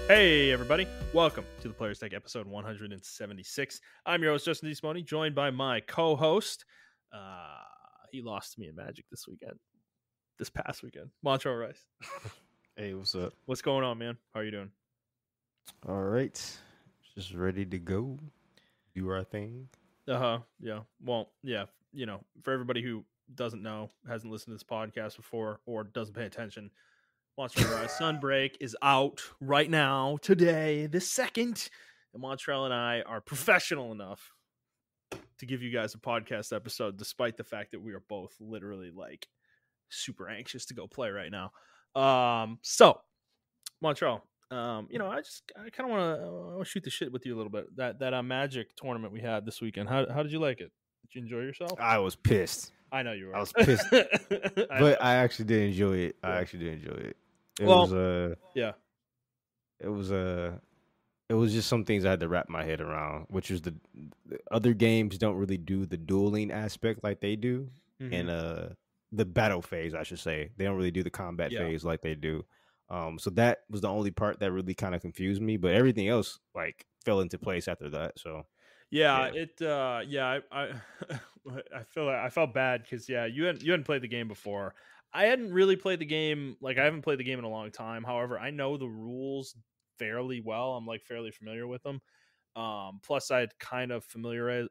Hey, everybody. Welcome to the Players Tech episode 176. I'm your host, Justin DeSimone, joined by my co-host. He lost to me in Magic this past weekend. Montrell Rice. Hey, what's up? What's going on, man? How are you doing? All right. Just ready to go. Do our thing. Yeah. Well, yeah. You know, for everybody who doesn't know, hasn't listened to this podcast before, or doesn't pay attention, Montrell Rise Sunbreak is out right now, today, the second. And Montrell and I are professional enough to give you guys a podcast episode, despite the fact that we are both literally like super anxious to go play right now. So Montrell, I kind of want to shoot the shit with you a little bit. That Magic tournament we had this weekend. How did you like it? Did you enjoy yourself? I was pissed. I know you were. I was pissed, but I actually did enjoy it. It was just some things I had to wrap my head around, which is the other games don't really do the dueling aspect like they do, and the battle phase, I should say. They don't really do the combat phase like they do. So that was the only part that really kind of confused me, but everything else like fell into place after that. So I felt bad because you hadn't played the game before. I hadn't really played the game. Like, I haven't played the game in a long time. However, I know the rules fairly well. I'm like fairly familiar with them. Plus I'd kind of familiarized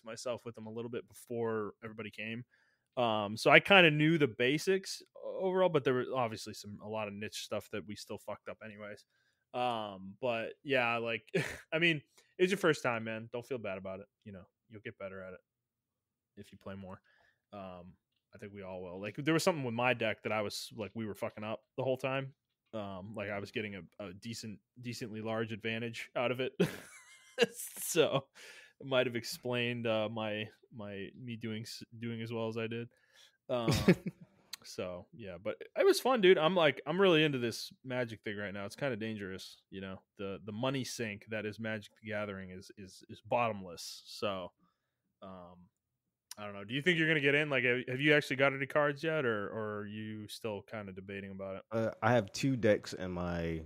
myself with them a little bit before everybody came. So I kind of knew the basics overall, but there was obviously a lot of niche stuff that we still fucked up anyways. But yeah, like, I mean, it's your first time, man. Don't feel bad about it. You know, you'll get better at it if you play more. I think we all will. Like, there was something with my deck that I was like, we were fucking up the whole time. Like, I was getting a decently large advantage out of it. So it might have explained me doing as well as I did. So yeah, but it was fun, dude. I'm really into this Magic thing right now. It's kind of dangerous, you know. The money sink that is Magic the Gathering is bottomless. So I don't know. Do you think you're gonna get in? Like, have you actually got any cards yet, or are you still kind of debating about it? I have two decks in my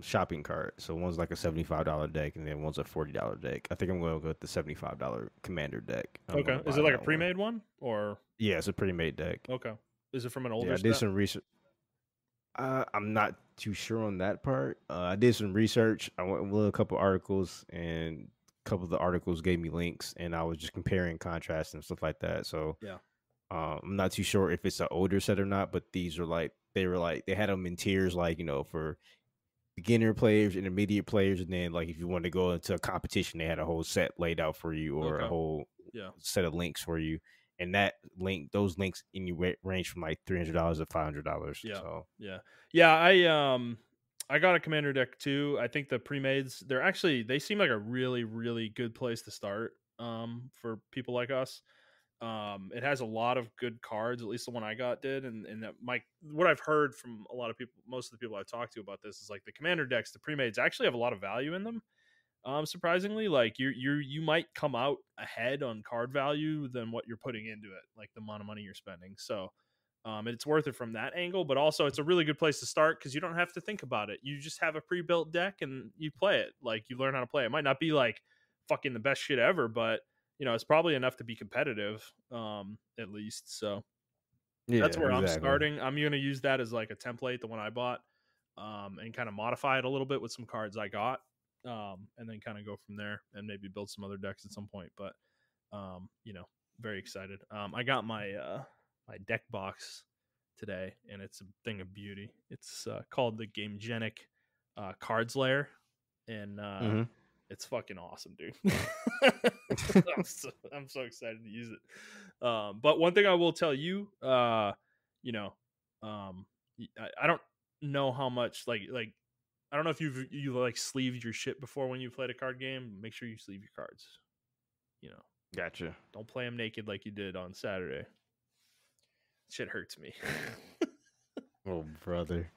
shopping cart. So one's like a $75 deck, and then one's a $40 deck. I think I'm going to go with the $75 Commander deck. Okay, is it like a pre-made one, or? Yeah, it's a pre-made deck. Okay, is it from an older? Yeah, I did some research. I'm not too sure on that part. I did some research. I went with a couple articles, and a couple of the articles gave me links, and I was just comparing, contrasts, and stuff like that. So yeah, I'm not too sure if it's an older set or not. But these are they had them in tiers, like, you know, for beginner players, intermediate players, and then like if you want to go into a competition, they had a whole set laid out for you, or a whole set of links for you. And those links range from like $300 to $500. Yeah, so. I got a Commander deck too. I think the pre-mades, they seem like a really, really good place to start. For people like us, it has a lot of good cards. At least the one I got did, and that what I've heard from a lot of people, most of the people I've talked to about this is like the Commander decks, the pre-mades actually have a lot of value in them. Surprisingly, like you might come out ahead on card value than what you're putting into it, like the amount of money you're spending. So it's worth it from that angle, but also it's a really good place to start because you don't have to think about it. You just have a pre-built deck and you play it. Like, you learn how to play. It might not be like fucking the best shit ever, but you know, it's probably enough to be competitive, at least. So yeah, that's where I'm starting. I'm going to use that as like a template, the one I bought, and kind of modify it a little bit with some cards I got. And then kind of go from there and maybe build some other decks at some point. But, you know, very excited. I got my deck box today, and it's a thing of beauty. It's called the Gamegenic Cards Layer, and it's fucking awesome, dude. I'm so excited to use it. But one thing I will tell you, I don't know how much like I don't know if you like sleeved your shit before when you played a card game. Make sure you sleeve your cards. You know. Gotcha. Don't play them naked like you did on Saturday. Shit hurts me. Oh, brother.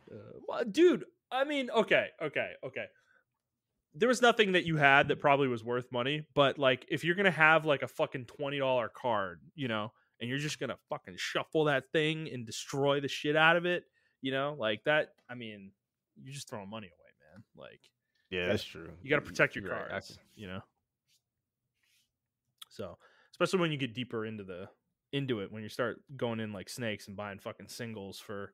Well, dude, I mean, okay. There was nothing that you had that probably was worth money, but like, if you're gonna have like a fucking $20 card, you know, and you're just gonna fucking shuffle that thing and destroy the shit out of it, you know, like that. I mean, you're just throwing money away, man. Like, Yeah, that's true. You got to protect your You're right. cards, you know. So, especially when you get deeper into it, when you start going in like snakes and buying fucking singles for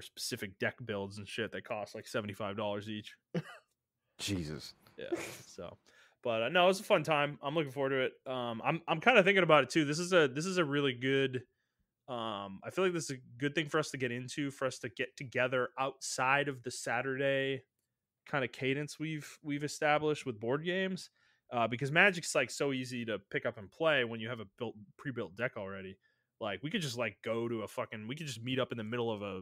specific deck builds and shit that cost like $75 each. Jesus. Yeah. So, but no, it was a fun time. I'm looking forward to it. I'm kind of thinking about it too. This is a really good. I feel like this is a good thing for us to get into, for us to get together outside of the Saturday kind of cadence we've established with board games, because Magic's like so easy to pick up and play when you have a pre-built deck already. Like we could just like go to we could just meet up in the middle of a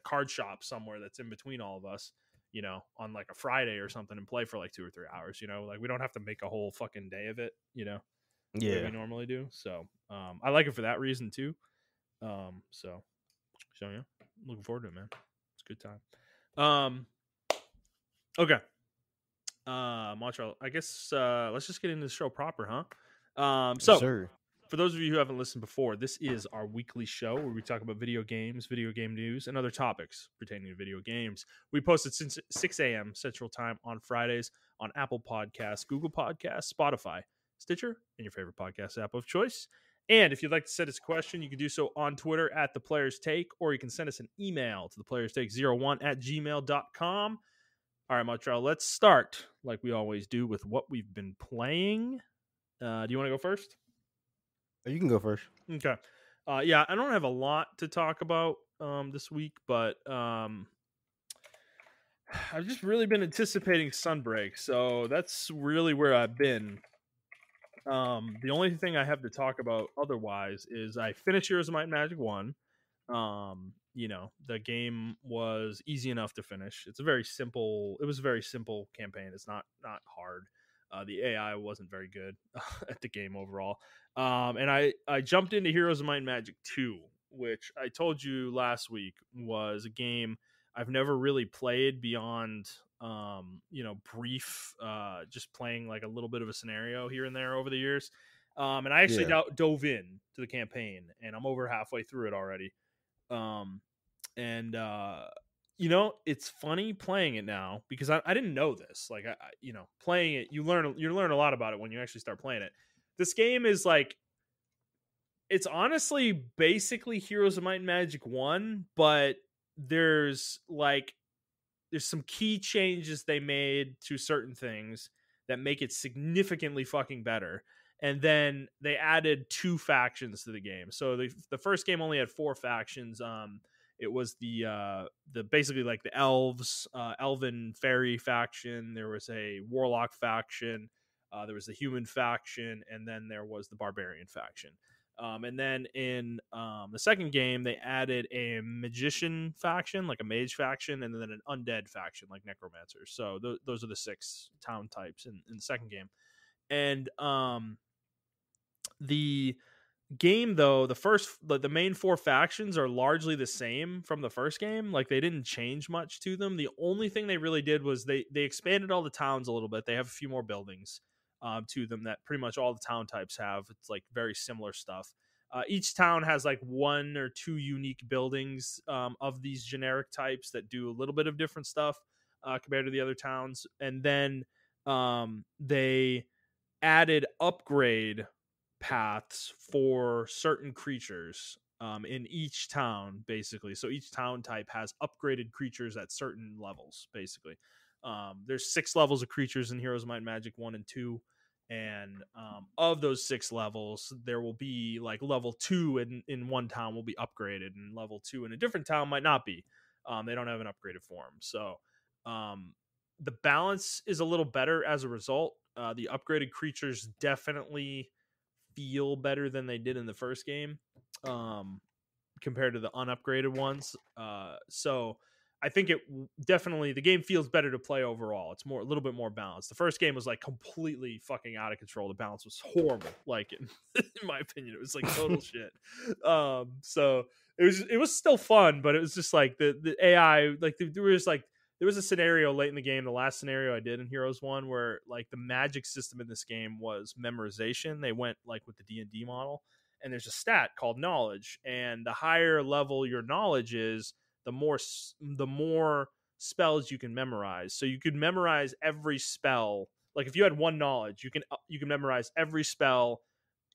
card shop somewhere that's in between all of us, you know, on like a Friday or something and play for like 2 or 3 hours, you know, like we don't have to make a whole fucking day of it, you know, the way Yeah. we normally do. So I like it for that reason too. So yeah, looking forward to it, man. It's a good time. Okay. Montrell, I guess let's just get into the show proper, huh? Yes, So sir. for those of you who haven't listened before, this is our weekly show where we talk about video games, video game news, and other topics pertaining to video games. We post it since 6 a.m. Central Time on Fridays on Apple Podcasts, Google Podcasts, Spotify, Stitcher, and your favorite podcast app of choice. And if you'd like to send us a question, you can do so on Twitter at The Players Take, or you can send us an email to theplayerstake01@gmail.com. All right, Montreal, let's start like we always do with what we've been playing. Do you want to go first? You can go first. Okay. Yeah, I don't have a lot to talk about this week, but I've just really been anticipating Sunbreak, so that's really where I've been. The only thing I have to talk about otherwise is I finished Heroes of Might and Magic 1. You know, the game was easy enough to finish. It was a very simple campaign. It's not hard. The AI wasn't very good at the game overall. And I jumped into Heroes of Might and Magic 2, which I told you last week was a game I've never really played beyond you know, brief just playing like a little bit of a scenario here and there over the years. And I actually dove in to the campaign, and I'm over halfway through it already. And you know, it's funny playing it now because I didn't know this. Like I you know, playing it, you learn a lot about it when you actually start playing it. This game is like, it's honestly basically Heroes of Might and Magic 1, but there's some key changes they made to certain things that make it significantly fucking better. And then they added 2 factions to the game. So the first game only had 4 factions. It was the basically like the elves, elven fairy faction. There was a warlock faction. There was the human faction, and then there was the barbarian faction. And then in the second game, they added a magician faction, like a mage faction, and then an undead faction, like necromancers. So those are the 6 town types in the second game. And the game, though, the main 4 factions are largely the same from the first game. Like they didn't change much to them. The only thing they really did was they expanded all the towns a little bit. They have a few more buildings to them that pretty much all the town types have. It's like very similar stuff. Each town has like 1 or 2 unique buildings of these generic types that do a little bit of different stuff compared to the other towns. And then they added upgrade paths for certain creatures in each town, basically. So each town type has upgraded creatures at certain levels, basically. There's 6 levels of creatures in Heroes of Might and Magic 1 and 2. And of those 6 levels, there will be like level 2 in one town will be upgraded, and level 2 in a different town might not be. They don't have an upgraded form. So the balance is a little better as a result. The upgraded creatures definitely feel better than they did in the first game compared to the unupgraded ones. So I think the game feels better to play overall. It's a little bit more balanced. The first game was like completely fucking out of control. The balance was horrible. Like in my opinion, it was like total shit. So it was still fun, but it was just like the AI, like there was a scenario late in the game, the last scenario I did in Heroes 1, where like the magic system in this game was memorization. They went like with the D&D model, and there's a stat called knowledge, and the higher level your knowledge is, the more spells you can memorize. So you could memorize every spell. Like if you had one knowledge, you can memorize every spell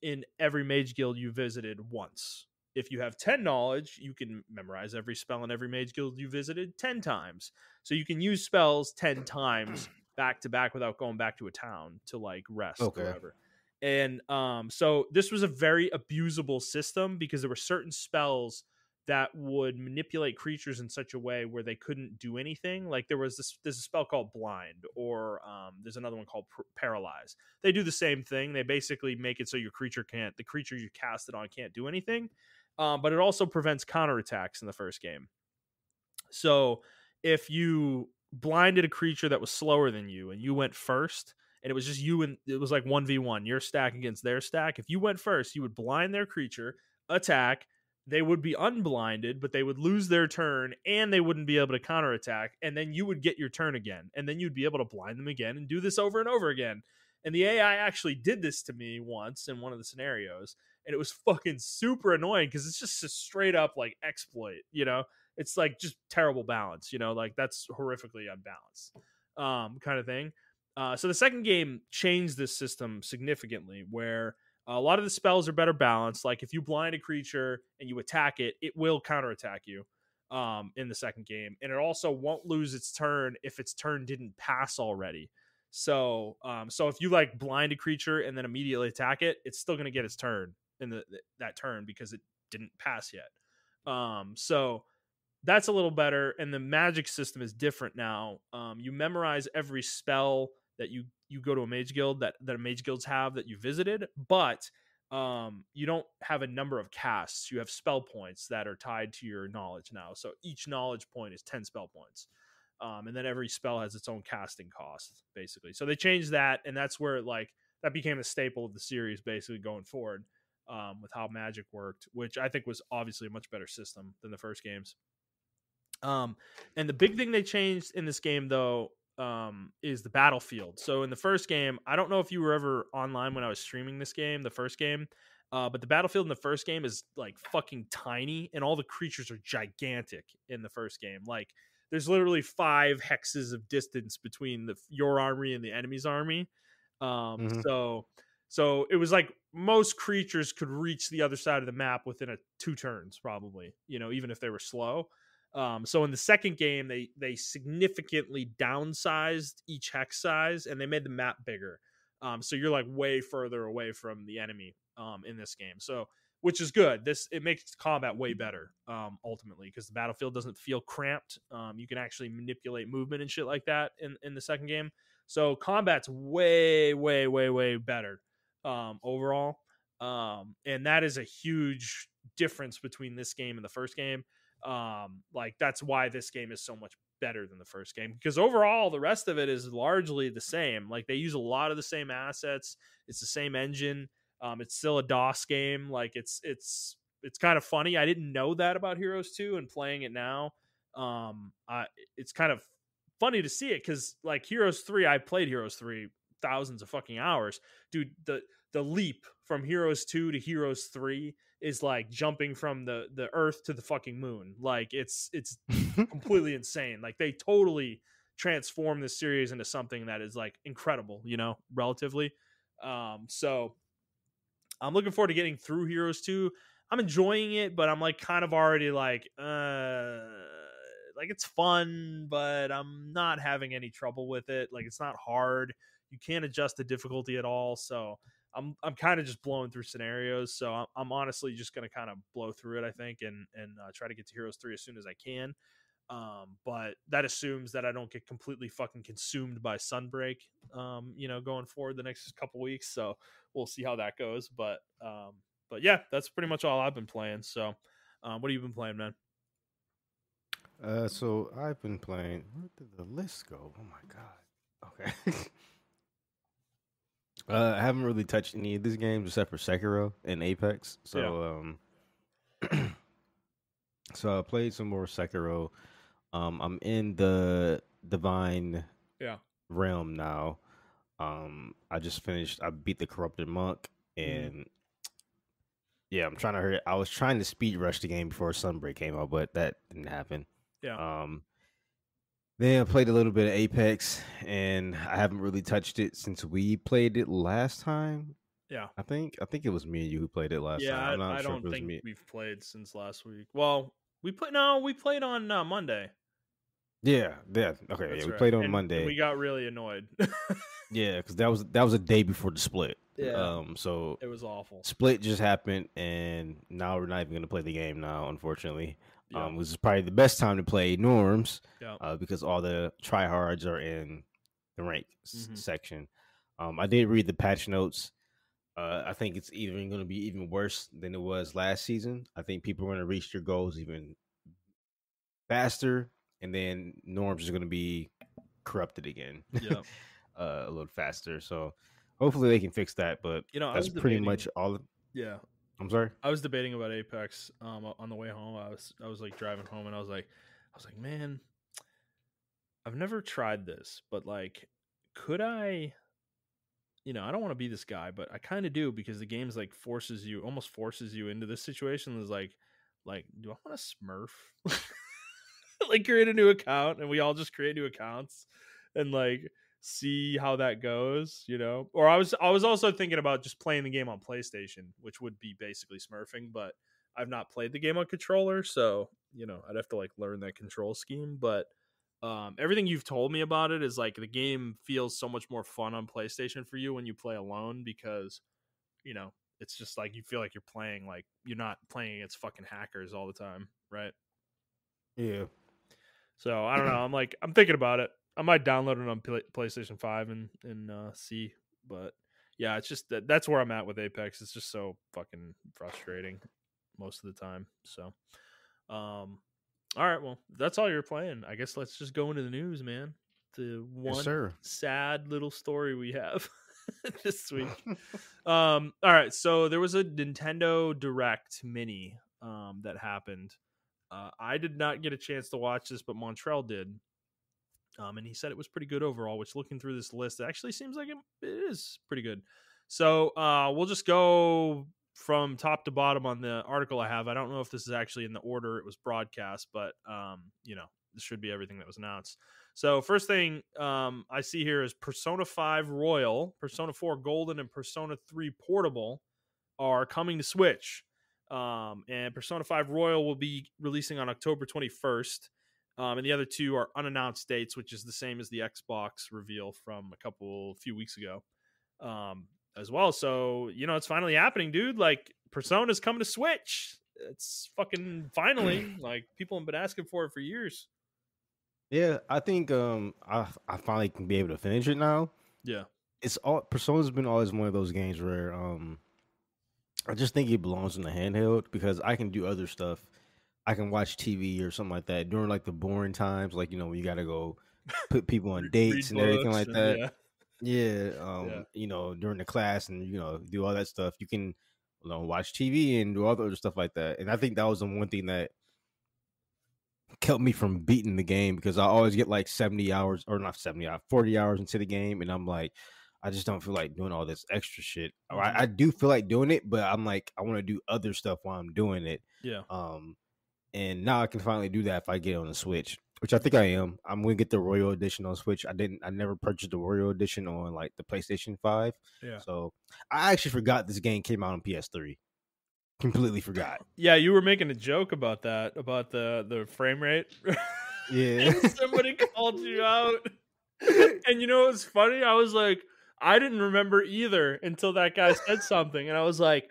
in every mage guild you visited once. If you have 10 knowledge, you can memorize every spell in every mage guild you visited 10 times. So you can use spells 10 times back to back without going back to a town to like rest or Okay. whatever. And so this was a very abusable system because there were certain spells that would manipulate creatures in such a way where they couldn't do anything. Like there's a spell called blind, or there's another one called paralyze. They do the same thing. They basically make it so the creature you cast it on can't do anything. But it also prevents counterattacks in the first game. So if you blinded a creature that was slower than you and you went first, and it was just you, and it was like 1v1, your stack against their stack. If you went first, you would blind their creature, attack, they would be unblinded, but they would lose their turn and they wouldn't be able to counterattack. And then you would get your turn again. And then you'd be able to blind them again and do this over and over again. And the AI actually did this to me once in one of the scenarios. And it was fucking super annoying because it's just a straight up like exploit, you know? It's like just terrible balance, you know? Like that's horrifically unbalanced kind of thing. So the second game changed this system significantly where a lot of the spells are better balanced. Like if you blind a creature and you attack it, it will counterattack you in the second game. And it also won't lose its turn if its turn didn't pass already. So if you like blind a creature and then immediately attack it, it's still going to get its turn in that turn because it didn't pass yet. So that's a little better. And the magic system is different now. You memorize every spell that you go to a mage guild that mage guilds have that you visited, but you don't have a number of casts. You have spell points that are tied to your knowledge now. So each knowledge point is 10 spell points. And then every spell has its own casting cost, basically. So they changed that, and that's where like that became a staple of the series, basically going forward, with how Magic worked, which I think was obviously a much better system than the first games. And the big thing they changed in this game, though, is the battlefield. So in the first game, I don't know if you were ever online when I was streaming this game, the first game, but the battlefield in the first game is like fucking tiny, and all the creatures are gigantic in the first game. Like there's literally 5 hexes of distance between your army and the enemy's army. Mm-hmm. So it was like most creatures could reach the other side of the map within 2 turns, probably, you know, even if they were slow. So in the second game, they significantly downsized each hex size and they made the map bigger. So you're like way further away from the enemy in this game. So which is good. It makes combat way better ultimately because the battlefield doesn't feel cramped. You can actually manipulate movement and shit like that in the second game. So combat's way better overall. And that is a huge difference between this game and the first game. Like that's why this game is so much better than the first game, because overall the rest of it is largely the same. Like they use a lot of the same assets. It's the same engine. It's still a DOS game. Like it's kind of funny. I didn't know that about Heroes 2, and playing it now, it's kind of funny to see it because like Heroes 3, I played Heroes 3 thousands of fucking hours, dude. The leap from Heroes 2 to Heroes 3 is like jumping from the earth to the fucking moon. Like it's completely insane. Like they totally transform this series into something that is like incredible, you know, relatively. So I'm looking forward to getting through Heroes 2. I'm enjoying it, but I'm like kind of already like it's fun, but I'm not having any trouble with it. Like it's not hard. You can't adjust the difficulty at all. So I'm kind of just blowing through scenarios. So I'm honestly just going to kind of blow through it, I think, and try to get to Heroes 3 as soon as I can. But that assumes that I don't get completely fucking consumed by Sunbreak, you know, going forward the next couple weeks. So we'll see how that goes. But yeah, that's pretty much all I've been playing. So what have you been playing, man? So I've been playing. Where did the list go? Oh my god. Okay. I haven't really touched any of these games except for Sekiro and Apex. So so I played some more Sekiro. I'm in the Divine realm now. I just finished. I beat the Corrupted Monk, and yeah, I'm trying to hurry. I was trying to speed rush the game before Sunbreak came out, but that didn't happen. Yeah. Then I played a little bit of Apex, and I haven't really touched it since we played it last time. Yeah. I think it was me and you who played it last Yeah, time. I'm not I sure if don't it was think me. we've played since last week. Well, we played on Monday. Yeah, yeah. Okay, yeah, That's we right. played on And Monday. we got really annoyed. Yeah, because that was a day before the split. Yeah, So it was awful. split just happened, and now we're not even gonna play the game now. Unfortunately, Yep. this is probably the best time to play norms, Yep. because all the tryhards are in the rank Mhm. section. I did read the patch notes. I think it's even going to be even worse than it was last season. I think people are going to reach their goals even faster, and then norms is going to be corrupted again Yep. a little faster. So hopefully they can fix that. But I that's was pretty debating. much all. Yeah, I'm sorry. I was debating about Apex on the way home. I was like driving home and I was like, man, I've never tried this, but like could I, I don't want to be this guy, but I kind of do because the game's like almost forces you into this situation. Is like do I want to smurf? Like create a new account and we all just create new accounts and like see how that goes, or I was also thinking about just playing the game on PlayStation, which would be basically smurfing, but I've not played the game on controller, so I'd have to like learn that control scheme. But everything you've told me about it is like the game feels so much more fun on PlayStation for you when you play alone, because you know it's just like you feel like you're playing, like you're not playing against fucking hackers all the time, right? Yeah. So I don't know. I'm thinking about it. I might download it on PlayStation 5 and see. But yeah, it's just that's where I'm at with Apex. It's just so fucking frustrating most of the time. So, um, all right. Well, that's all you're playing. I guess let's just go into the news, man. The Yes, one sir. sad little story we have this week. All right. So there was a Nintendo Direct Mini that happened. I did not get a chance to watch this, but Montrell did. And he said it was pretty good overall, which looking through this list, it actually seems like it is pretty good. So we'll just go from top to bottom on the article I have. I don't know if this is actually in the order it was broadcast, but this should be everything that was announced. So first thing I see here is Persona 5 Royal, Persona 4 Golden, and Persona 3 Portable are coming to Switch. And Persona 5 Royal will be releasing on October 21st. And the other two are unannounced dates, which is the same as the Xbox reveal from few weeks ago, as well. So, it's finally happening, dude. Like, Persona's coming to Switch. It's fucking finally. Like, people have been asking for it for years. Yeah, I think I finally can be able to finish it now. Yeah. It's all Persona's been always one of those games where I just think it belongs in the handheld because I can do other stuff. I can watch TV or something like that during like the boring times, like when you gotta go put people on dates Read and everything books like and that. yeah. Yeah, Yeah. during the class and do all that stuff. You can watch TV and do all the other stuff like that. And I think that was the one thing that kept me from beating the game because I always get like 70 hours or not 70 hours, 40 hours into the game, and I'm like, I just don't feel like doing all this extra shit. Mm-hmm. I do feel like doing it, but I'm like, I want to do other stuff while I'm doing it. Yeah. Um, and now I can finally do that if I get on the Switch, which I think I am. I'm gonna get the Royal Edition on Switch. I never purchased the Royal Edition on like the PlayStation 5. Yeah. So I actually forgot this game came out on PS3. Completely forgot. Yeah, you were making a joke about that, about the frame rate. Yeah. And somebody called you out. And what's funny? I was like, I didn't remember either until that guy said something. And I was like,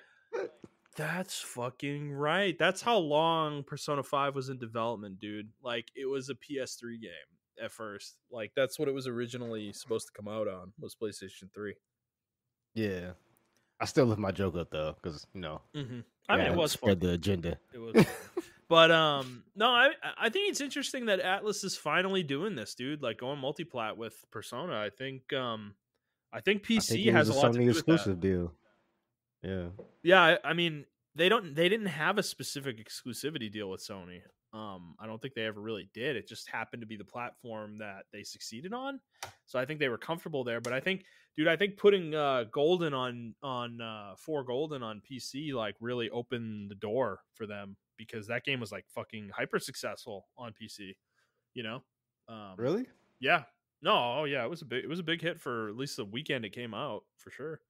that's fucking right. That's how long Persona 5 was in development, dude. Like, it was a PS3 game at first. Like, that's what it was originally supposed to come out on, was PlayStation 3. Yeah. I still lift my joke up though, because Mm-hmm. I mean, it yeah, was spread funny. the agenda. It was funny. But no, I think it's interesting that Atlas is finally doing this, dude. Like going multiplat with Persona. I think I think PC it was has a a lot to Sony do with that. exclusive deal. Yeah. Yeah, I mean they didn't have a specific exclusivity deal with Sony. I don't think they ever really did. It just happened to be the platform that they succeeded on. So I think they were comfortable there. But I think, dude, putting Golden on 4 Golden on PC like really opened the door for them, because that game was like fucking hyper successful on PC. You know? Really? Yeah. No, oh yeah, it was a big hit for at least the weekend it came out, for sure.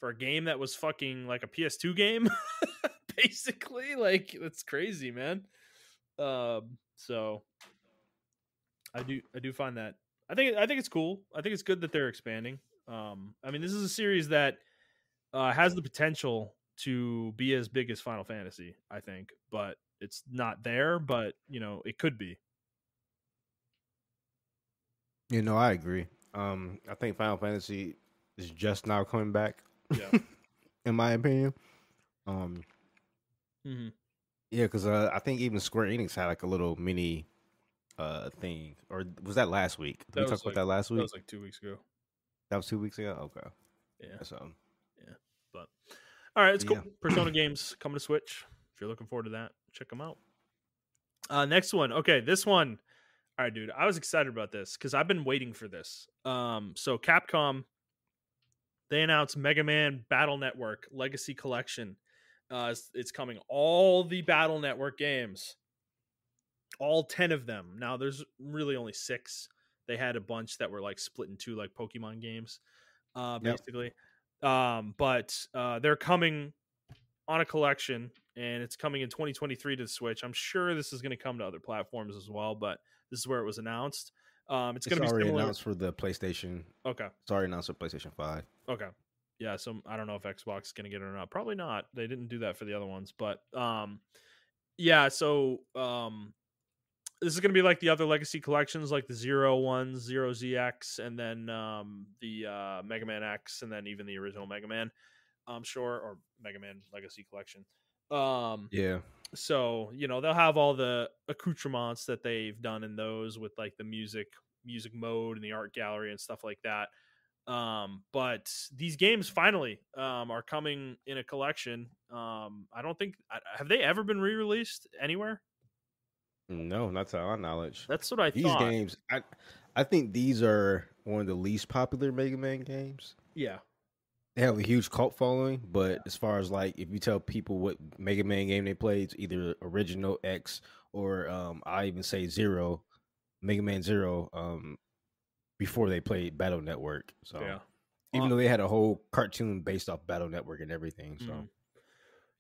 For a game that was fucking like a PS2 game, basically. Like, that's crazy, man. So I do find that, I think it's cool. I think it's good that they're expanding. I mean, this is a series that has the potential to be as big as Final Fantasy, I think, but it's not there. But it could be. I agree. I think Final Fantasy is just now coming back, Yeah. in my opinion. Um, hmm yeah, because I think even Square Enix had like a little mini thing, or was that last week? Did we talk about that last That week? was like 2 weeks ago. That was 2 weeks ago. Okay, Yeah. so Yeah. But all right, it's cool. yeah, Persona games coming to Switch. If you're looking forward to that, check them out. Next one. Okay, this one. All right, dude. I was excited about this because I've been waiting for this. So Capcom, they announced Mega Man Battle Network Legacy Collection. It's coming. All the Battle Network games, all 10 of them. Now there's really only 6. They had a bunch that were like split in 2, like Pokemon games, yep. basically. But they're coming on a collection, and it's coming in 2023 to the Switch. I'm sure this is going to come to other platforms as well, but this is where it was announced. It's going It's to be already similar. announced for the PlayStation. Okay. It's already announced for PlayStation 5. Okay. Yeah, so I don't know if Xbox is going to get it or not. Probably not. They didn't do that for the other ones, but yeah, so this is going to be like the other legacy collections, like the Zero ones, Zero ZX, and then the Mega Man X, and then even the original Mega Man, I'm sure, or Mega Man Legacy Collection. Yeah. So they'll have all the accoutrements that they've done in those, with like the music mode and the art gallery and stuff like that. But these games finally are coming in a collection. I don't think, have they ever been re-released anywhere? No, not to our knowledge. That's what I These thought. games, I think these are one of the least popular Mega Man games. Yeah. They have a huge cult following, but as far as like if you tell people what Mega Man game they play, it's either original X or I even say Zero, Mega Man Zero, before they played Battle Network. So Yeah. even though they had a whole cartoon based off Battle Network and everything, so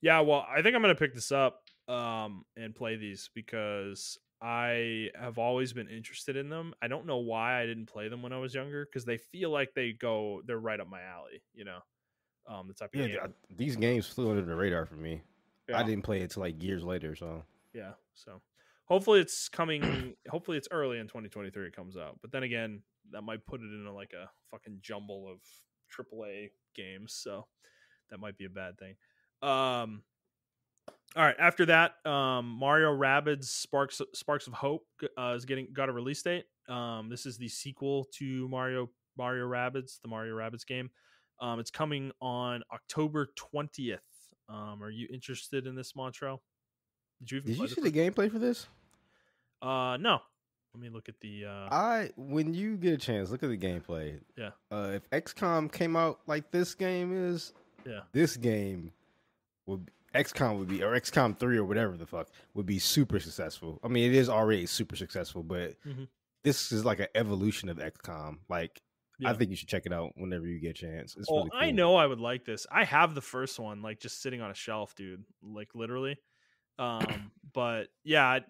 Yeah, well, I think I'm gonna pick this up and play these because I have always been interested in them. I don't know why I didn't play them when I was younger, because they feel like they're right up my alley, the type of yeah, game. these games flew under the radar for me. I Yeah. didn't play it till like years later, so Yeah. So hopefully it's coming. Hopefully it's early in 2023 it comes out. But then again, that might put it in like a fucking jumble of AAA games. So that might be a bad thing. All right. After that, Mario Rabbids Sparks of Hope got a release date. This is the sequel to Mario Rabbids, the Mario Rabbids game. It's coming on October 20th. Are you interested in this, Montrell? Did you even did play you the see the first? gameplay for this? No. Let me look at the. When you get a chance, look at the gameplay. Yeah. If XCOM came out like this game is, Yeah. this game XCOM would be, or XCOM 3 or whatever the fuck, would be super successful. I mean, it is already super successful, but Mm-hmm. this is like an evolution of XCOM. Like, Yeah. I think you should check it out whenever you get a chance. It's Oh, really cool. I know I would like this. I have the first one, like, just sitting on a shelf, dude. Like, literally. But yeah,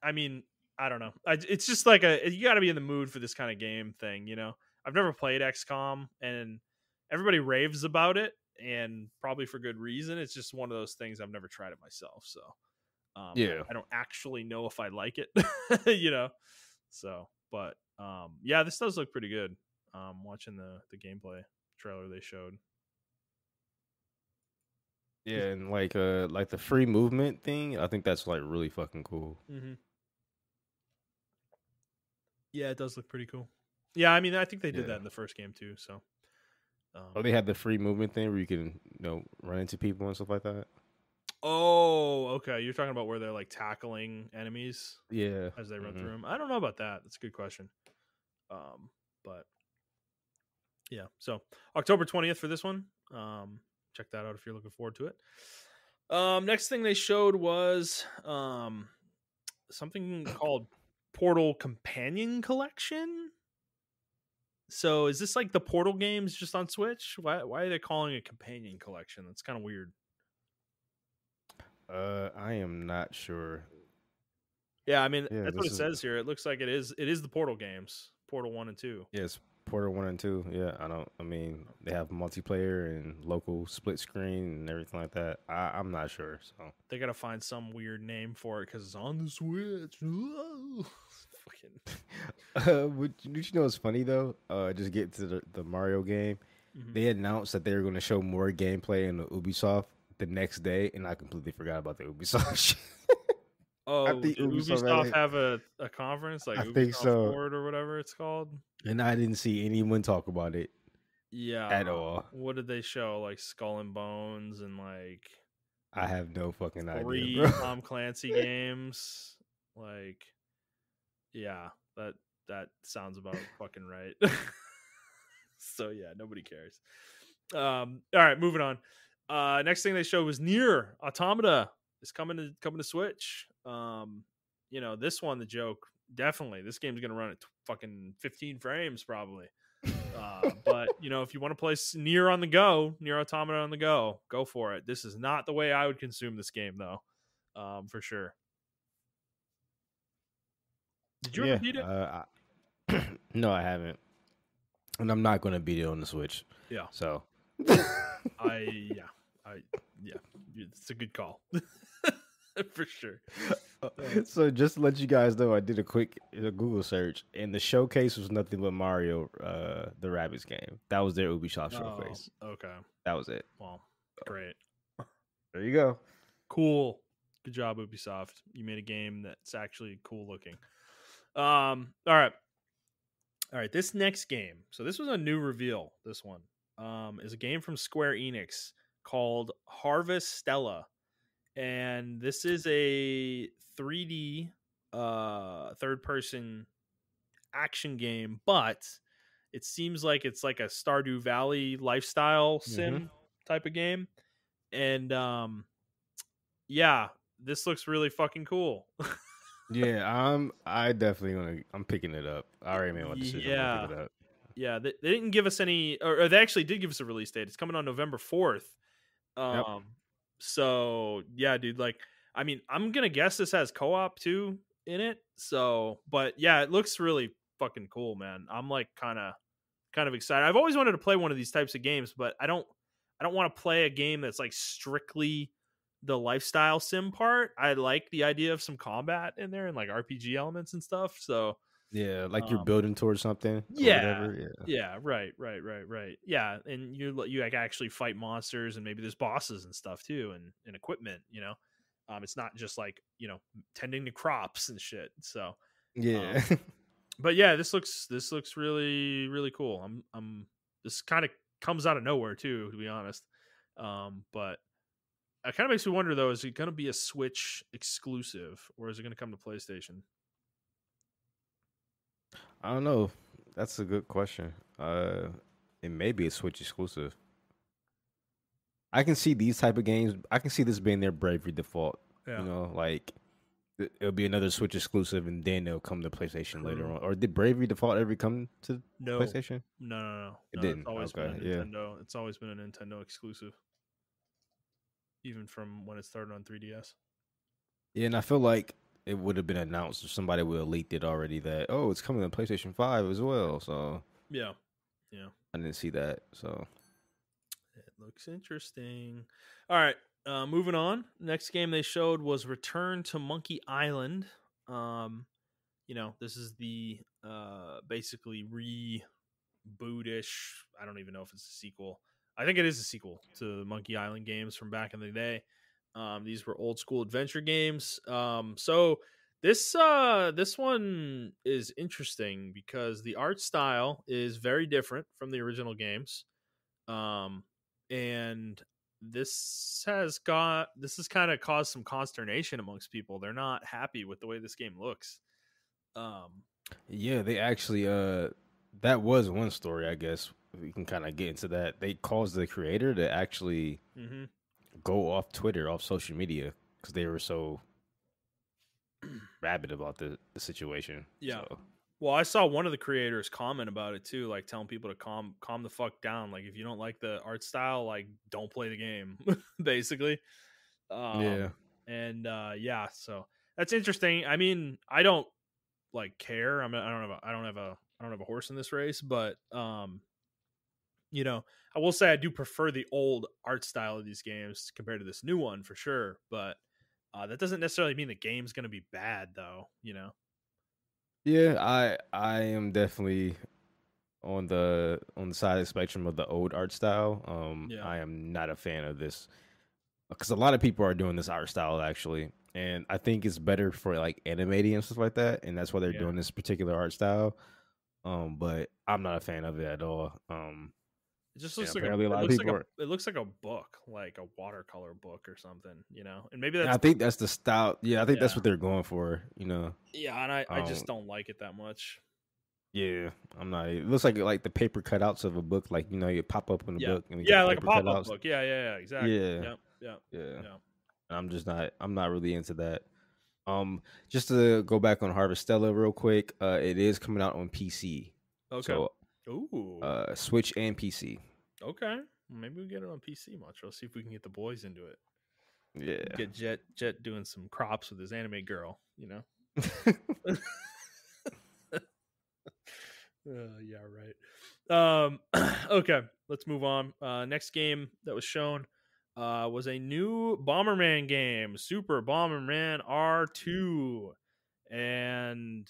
I mean, I don't know. It's just like you got to be in the mood for this kind of game thing, I've never played XCOM, and everybody raves about it, and probably for good reason. It's just one of those things, I've never tried it myself, so Yeah. I don't actually know if I like it, So, but yeah, this does look pretty good. Watching the gameplay trailer they showed. Yeah, and like the free movement thing, I think that's like really fucking cool. Mm-hmm. Yeah, it does look pretty cool. Yeah, I mean, I think they did Yeah. that in the first game too. So, Oh, they have the free movement thing where you can, run into people and stuff like that. oh, okay. You're talking about where they're like tackling enemies Yeah. as they run through them. I don't know about that. That's a good question. But yeah. So October 20th for this one. Check that out if you're looking forward to it. Next thing they showed was something called Portal Companion Collection. So is this like the Portal games just on Switch? Why are they calling it Companion Collection? That's kind of weird. I am not sure. Yeah, I mean Yeah, that's what this it is says here. It looks like it is the Portal games, Portal 1 and 2. yes, Portal 1 and 2. Yeah, I mean, they have multiplayer and local split screen and everything like that. I'm not sure. So They gotta find some weird name for it because it's on the Switch. Fucking. Did you know what's funny though? Just get to the Mario game. They announced that they were going to show more gameplay in the Ubisoft the next day, and I completely forgot about the Ubisoft shit. I Oh, think did Ubisoft have a conference like I think Ubisoft so, Forward or whatever it's called? and I didn't see anyone talk about it Yeah. at all. What did they show? Like Skull and Bones and like I have no fucking idea, 3 bro. Tom Clancy games. Like, yeah, that sounds about fucking right. So yeah, nobody cares. All right, moving on. Next thing they showed was Nier Automata is coming to Switch. This one, the joke, definitely this game's gonna run at fucking 15 frames probably. But if you want to play Nier on the go, Nier Automata on the go for it. This is not the way I would consume this game though, for sure. Did you ever Yeah, beat it? no, I haven't, and I'm not going to beat it on the Switch. Yeah, So, yeah, it's a good call for sure. so just to let you guys know, I did a quick Google search, and the showcase was nothing but Mario, the Rabbids game. That was their Ubisoft showcase. Okay. That was it. Well, great. There you go. Cool. Good job, Ubisoft. You made a game that's actually cool looking. All right. This next game. So this was a new reveal. This one is a game from Square Enix called Harvest Stella, and this is a 3D third person action game, but it seems like it's like a Stardew Valley lifestyle sim type of game. And yeah, this looks really fucking cool. Yeah, I'm picking it up. I already made my decision. I'm gonna pick it up. Yeah, they didn't give us any, or they actually did give us a release date. It's coming on November 4th. Yep. So yeah, dude, like, I mean, I'm gonna guess this has co-op too in it. So, but yeah, it looks really fucking cool, man. I'm like kind of excited. I've always wanted to play one of these types of games, but I don't want to play a game that's like strictly the lifestyle sim part. I like the idea of some combat in there and like RPG elements and stuff. So Yeah, like you're building towards something or yeah, whatever. yeah, right. Yeah, and you like actually fight monsters and maybe there's bosses and stuff too, and equipment. It's not just like tending to crops and shit. So Yeah. but yeah, this looks really really cool. This kind of comes out of nowhere too, to be honest. But it kind of makes me wonder though: is it going to be a Switch exclusive, or is it going to come to PlayStation? I don't know. That's a good question. It may be a Switch exclusive. I can see these type of games. I can see this being their Bravery default. Yeah. Like it'll be another Switch exclusive, and then it'll come to PlayStation later on. Or did Bravery default ever come to PlayStation? No. It didn't. It's always been a Yeah. Nintendo. It's always been a Nintendo exclusive, even from when it started on 3DS. Yeah, and I feel like it would have been announced if somebody would have leaked it already that it's coming to PlayStation 5 as well. So yeah, I didn't see that. So it looks interesting. All right, moving on. Next game they showed was Return to Monkey Island. This is the basically rebootish. I don't even know if it's a sequel. I think it is a sequel to the Monkey Island games from back in the day. These were old school adventure games. So this one is interesting because the art style is very different from the original games. And this has kind of caused some consternation amongst people. They're not happy with the way this game looks. Yeah, they actually that was one story, I guess. We can kind of get into that. They caused the creator to actually go off Twitter, off social media, because they were so rabid about the situation. Yeah. So Well, I saw one of the creators comment about it too, like telling people to calm the fuck down. Like if you don't like the art style, like don't play the game, basically. yeah, And yeah, so that's interesting. I mean, I don't like care. I don't have a horse in this race, but you know, I will say I do prefer the old art style of these games compared to this new one for sure. But that doesn't necessarily mean the game's going to be bad, though. You know. yeah. I am definitely on the side of the spectrum of the old art style. Yeah. I am not a fan of this because a lot of people are doing this art style actually, and I think it's better for like animating and stuff like that, and that's why they're Yeah. doing this particular art style. But I'm not a fan of it at all. It just And looks like apparently a lot of people are. it looks like a book, like a watercolor book or something, you know. And maybe And that's I think that's the style. Yeah, I think that's yeah, what they're going for. You know. yeah, and I Um, just don't like it that much. yeah, I'm not. It looks like the paper cutouts of a book. Like you pop up in a Yeah, book and you got yeah, the like a paper pop up cutouts. book. Yeah, yeah, yeah, exactly. Yeah, Yep, yep, yeah. yeah. I'm just not. I'm not really into that. Just to go back on Harvestella real quick. It is coming out on PC. Okay. So, Ooh. Switch and PC. Okay. Maybe we get it on PC much. Let's see if we can get the boys into it. Yeah. Get Jet doing some crops with his anime girl. You know. Yeah, right. Okay, let's move on. Next game that was shown was a new Bomberman game, Super Bomberman R2. And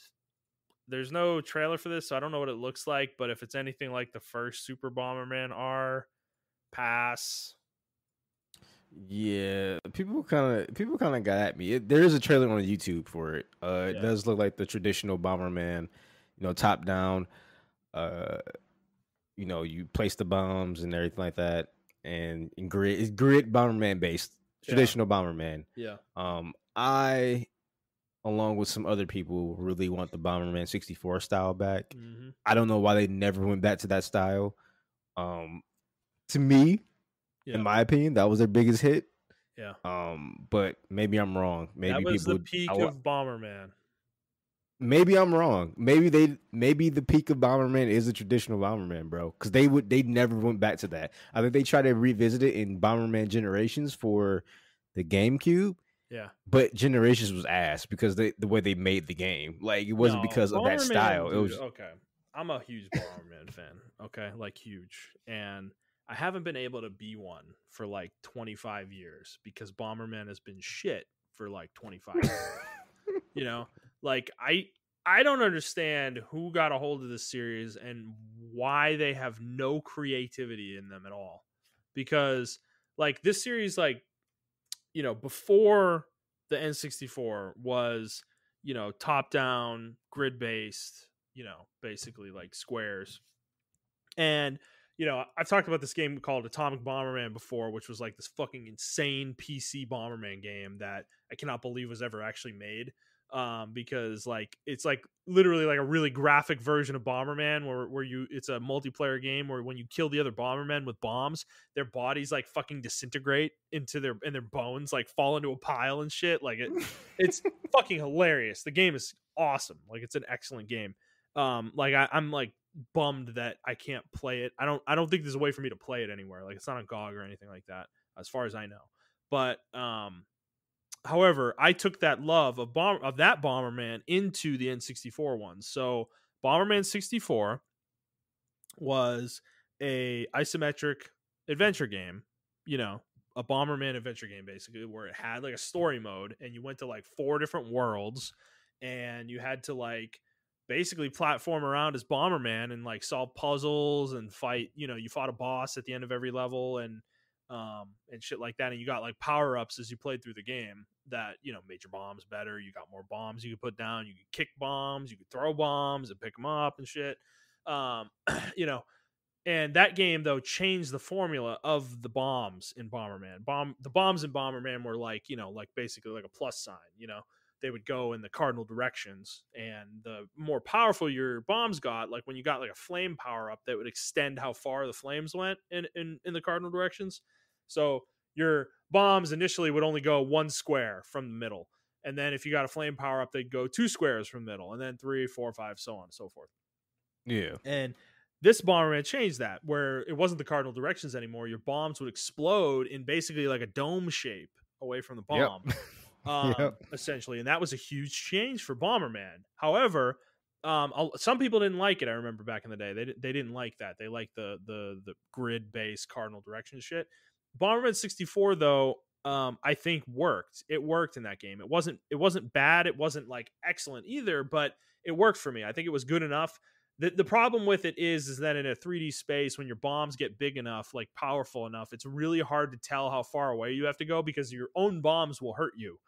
there's no trailer for this, so I don't know what it looks like, but if it's anything like the first Super Bomberman R, pass. Yeah, people kind of got at me. There is a trailer on YouTube for it. It Yeah. does look like the traditional Bomberman, top down. Uh, you place the bombs and everything like that, and grid Bomberman based, Yeah. traditional Bomberman. Yeah. I, along with some other people, really want the Bomberman 64 style back. Mm-hmm. I don't know why they never went back to that style. To me, Yeah. in my opinion, that was their biggest hit. Yeah. But maybe I'm wrong. That Maybe was the people. peak of Bomberman. Maybe I'm wrong. Maybe the peak of Bomberman is the traditional Bomberman, bro. Because they never went back to that. I think they tried to revisit it in Bomberman Generations for the GameCube. Yeah. But Generations was ass because the way they made the game. Like it wasn't No, because of that style. Dude, It was okay. I'm a huge Bomberman fan. Okay, like huge, and I haven't been able to be one for like 25 years because Bomberman has been shit for like 25 years. You know, like I don't understand who got a hold of this series and why they have no creativity in them at all. Because like this series, like before the N64 was, top down, grid based, basically like squares. And, I've talked about this game called Atomic Bomberman before, which was like this fucking insane PC Bomberman game that I cannot believe was ever actually made. Because like it's like literally like a really graphic version of Bomberman where it's a multiplayer game where when you kill the other Bombermen with bombs, their bodies like fucking disintegrate into their bones like fall into a pile and shit. Like it's fucking hilarious. The game is awesome. Like it's an excellent game. Like I'm like bummed that I can't play it. I don't think there's a way for me to play it anywhere. Like it's not on GOG or anything like that, as far as I know. But however, I took that love of that Bomberman into the N64 one. So Bomberman 64 was a isometric adventure game, a Bomberman adventure game basically, where it had like a story mode and you went to like 4 different worlds and you had to like basically platform around as Bomberman and like solve puzzles and fight, you fought a boss at the end of every level and shit like that, and you got like power-ups as you played through the game that made your bombs better. You got more bombs you could put down, you could kick bombs, you could throw bombs and pick them up and shit. you know and that game though changed the formula of the bombs in Bomberman. The bombs in Bomberman were like like basically like a plus sign. They would go in the cardinal directions, and the more powerful your bombs got, like when you got like a flame power up, that would extend how far the flames went in the cardinal directions. So your bombs initially would only go 1 square from the middle, And then if you got a flame power up, they'd go 2 squares from the middle, and then 3, 4, 5, so on and so forth. Yeah. And this Bomberman changed that, where it wasn't the cardinal directions anymore. Your bombs would explode in basically like a dome shape away from the bomb, essentially. And that was a huge change for Bomberman. However, some people didn't like it. I remember back in the day, they didn't like that. They liked the grid based cardinal direction shit. Bomberman 64 though, I think worked. It worked in that game. It wasn't bad. It wasn't like excellent either, but it worked for me. I think it was good enough. The problem with it is that in a 3D space, when your bombs get big enough, like powerful enough, it's really hard to tell how far away you have to go because your own bombs will hurt you.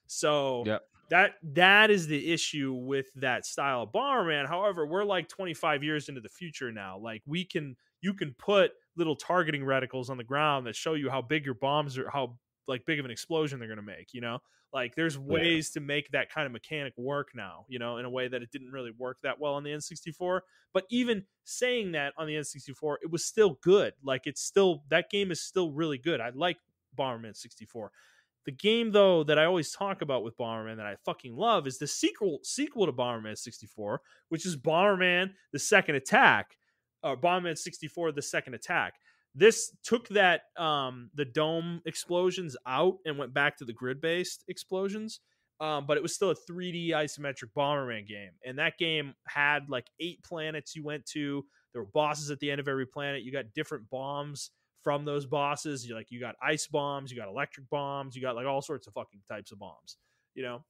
So that is the issue with that style of Bomberman. However, we're like 25 years into the future now. Like you can put little targeting reticles on the ground that show you how big your bombs are, how like big of an explosion they're going to make, you know? Like there's ways to make that kind of mechanic work now, you know, in a way that it didn't really work that well on the N64. But even saying that on the N64, it was still good. Like that game is still really good. I like Bomberman 64. The game though that I always talk about with Bomberman that I fucking love is the sequel to Bomberman 64, which is Bomberman the Second Attack, or Bomberman 64 the Second Attack. This took that the dome explosions out and went back to the grid-based explosions, but it was still a 3D isometric Bomberman game. And that game had like 8 planets you went to. There were bosses at the end of every planet. You got different bombs from those bosses. You got ice bombs, you got electric bombs, you got like all sorts of fucking types of bombs, you know?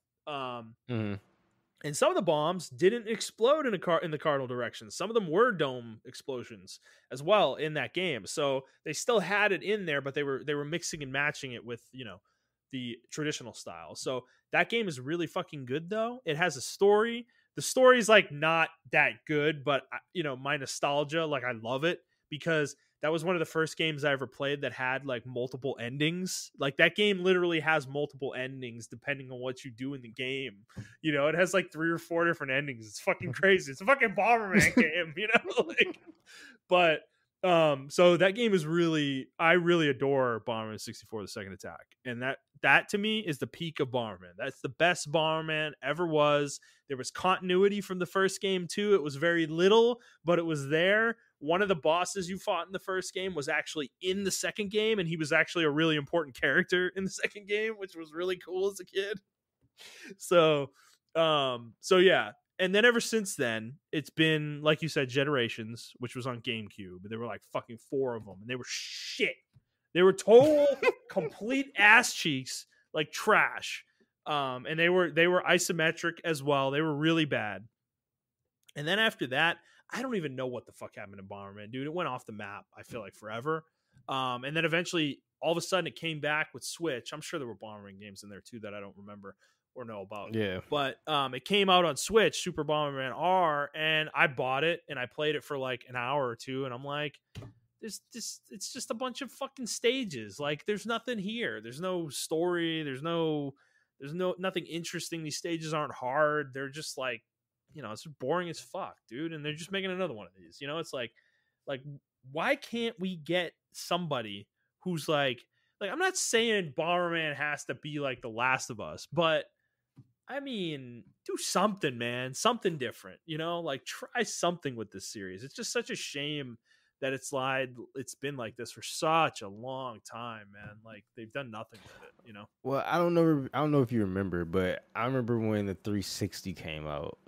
And some of the bombs didn't explode in the cardinal direction. Some of them were dome explosions as well in that game. So they still had it in there, but they were mixing and matching it with, you know, the traditional style. So that game is really fucking good though. It has a story. The story's like not that good, but you know, my nostalgia, like I love it because that was one of the first games I ever played that had like multiple endings. Like that game literally has multiple endings depending on what you do in the game. You know, it has like 3 or 4 different endings. It's fucking crazy. It's a fucking Bomberman game, you know? Like, but so that game is I really adore Bomberman 64 the Second Attack. And that to me is the peak of Bomberman. That's the best Bomberman ever was. There was continuity from the first game too. It was very little, but it was there. One of the bosses you fought in the first game was actually in the second game, and he was actually a really important character in the second game, which was really cool as a kid. So yeah. And then ever since then, it's been, like you said, Generations, which was on GameCube. There were like fucking 4 of them, and they were shit. They were total, complete ass cheeks, like trash. And they were isometric as well. They were really bad. And then after that, I don't even know what the fuck happened to Bomberman, dude. It went off the map, I feel like, forever. And then eventually, all of a sudden, it came back with Switch. I'm sure there were Bomberman games in there, too, that I don't remember or know about. Yeah. But it came out on Switch, Super Bomberman R, and I bought it, and I played it for, like, an hour or two, and I'm like, it's just a bunch of fucking stages. Like, there's nothing here. There's no story. There's nothing interesting. These stages aren't hard. They're just, like, you know, it's boring as fuck, dude. And they're just making another one of these. You know, it's like, why can't we get somebody who's like I'm not saying Bomberman has to be like The Last of Us, but I mean, do something, man, something different. You know, like try something with this series. It's just such a shame that it's been like this for such a long time, man. Like they've done nothing with it, you know. Well, I don't know if you remember, but I remember when the 360 came out.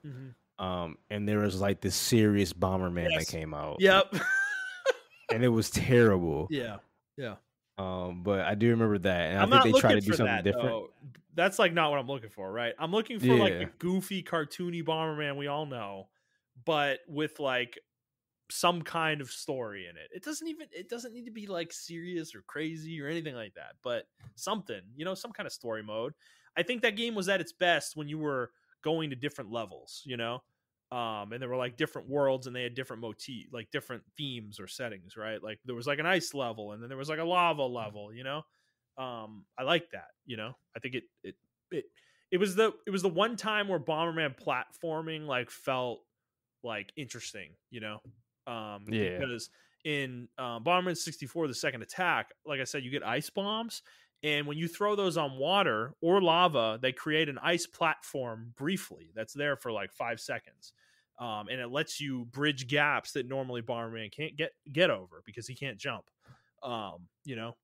And there was like this serious Bomberman that came out. Yep. And it was terrible. Yeah. But I do remember that, and I'm I think they not tried to looking do for something that, different. though. That's like not what I'm looking for, right? I'm looking for like a goofy, cartoony Bomberman we all know, but with like some kind of story in it. It doesn't need to be like serious or crazy or anything like that, but something, you know, some kind of story mode. I think that game was at its best when you were going to different levels, you know, and there were like different worlds and they had different motif, like different themes or settings, right? Like there was like an ice level and then there was like a lava level, you know. I like that, you know. I think it was the one time where Bomberman platforming like felt like interesting, you know. Because in Bomberman 64 the Second Attack, like I said, you get ice bombs And when you throw those on water or lava, they create an ice platform briefly that's there for like 5 seconds. And it lets you bridge gaps that normally Bomberman can't get over because he can't jump.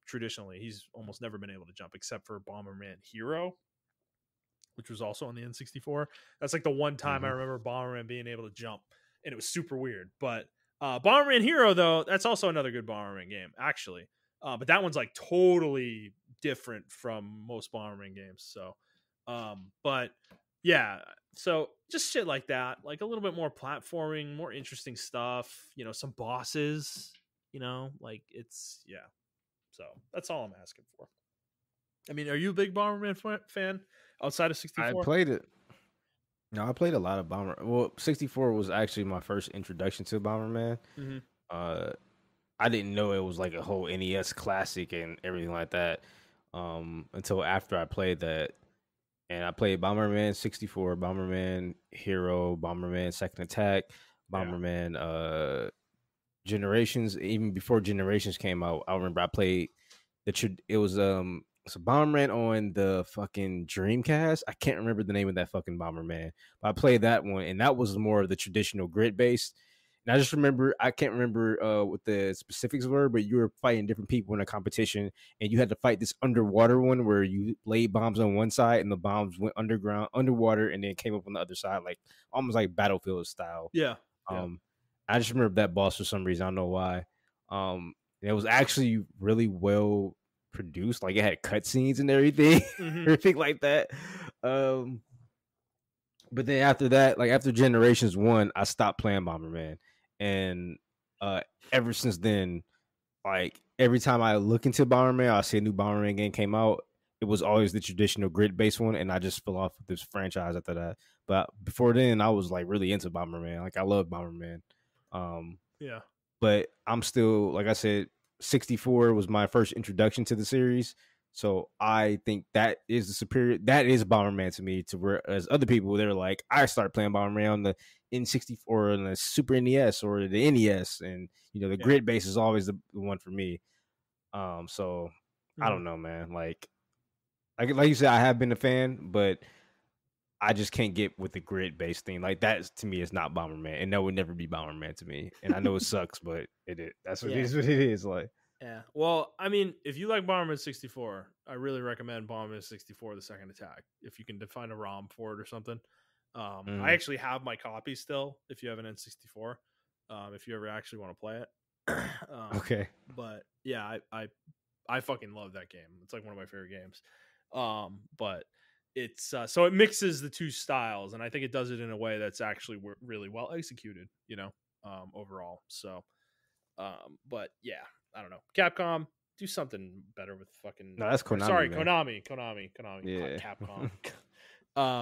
Traditionally, he's almost never been able to jump except for Bomberman Hero, which was also on the N64. That's like the one time I remember Bomberman being able to jump, and it was super weird. But Bomberman Hero, though, that's also another good Bomberman game, actually. But that one's like totally different from most Bomberman games. So, but yeah, so just shit like that, like a little bit more platforming, more interesting stuff. Some bosses. Like yeah. So that's all I'm asking for. I mean, are you a big Bomberman fan outside of 64? I played it. No, I played a lot of Bomber. Well, 64 was actually my first introduction to Bomberman. Mm-hmm. I didn't know it was like a whole NES classic and everything like that until after I played that. And I played Bomberman 64, Bomberman Hero, Bomberman Second Attack, Bomberman Generations. Even before Generations came out, I remember I played it was so Bomberman on the fucking Dreamcast. I can't remember the name of that fucking Bomberman, but I played that one, and that was more of the traditional grid based. And I just remember, I can't remember what the specifics were, but you were fighting different people in a competition, and you had to fight this underwater one where you laid bombs on one side and the bombs went underwater, and then came up on the other side, like almost like Battlefield style. Yeah. I just remember that boss for some reason. I don't know why. It was actually really well produced. Like it had cutscenes and everything, everything like that. But then after that, like after Generations 1, I stopped playing Bomberman. And ever since then, like every time I look into Bomberman, I see a new Bomberman game came out. It was always the traditional grid-based one, and I just fell off with this franchise after that. But before then, I was like really into Bomberman. Like I love Bomberman. Yeah. But I'm still, like I said, 64 was my first introduction to the series. So I think that is the superior. That is Bomberman to me. To whereas other people, they're like, I started playing Bomberman on the N64 or on the Super NES or the NES, and the grid base is always the one for me. So I don't know, man. Like you said, I have been a fan, but I just can't get with the grid based thing. Like that to me is not Bomberman, and that would never be Bomberman to me. And I know it sucks, but it is. That's what it is. What it is like. Yeah. Well, I mean, if you like Bomberman 64, I really recommend Bomberman 64: The Second Attack. If you can define a ROM for it or something. I actually have my copy still. If you have an N64, if you ever actually want to play it. Okay. But yeah, I fucking love that game. It's like one of my favorite games. But it's so it mixes the two styles, and I think it does it in a way that's actually really well executed. Overall. So, but yeah, I don't know. Capcom, do something better with fucking. No, that's Konami. Sorry, man. Konami. Yeah. Capcom.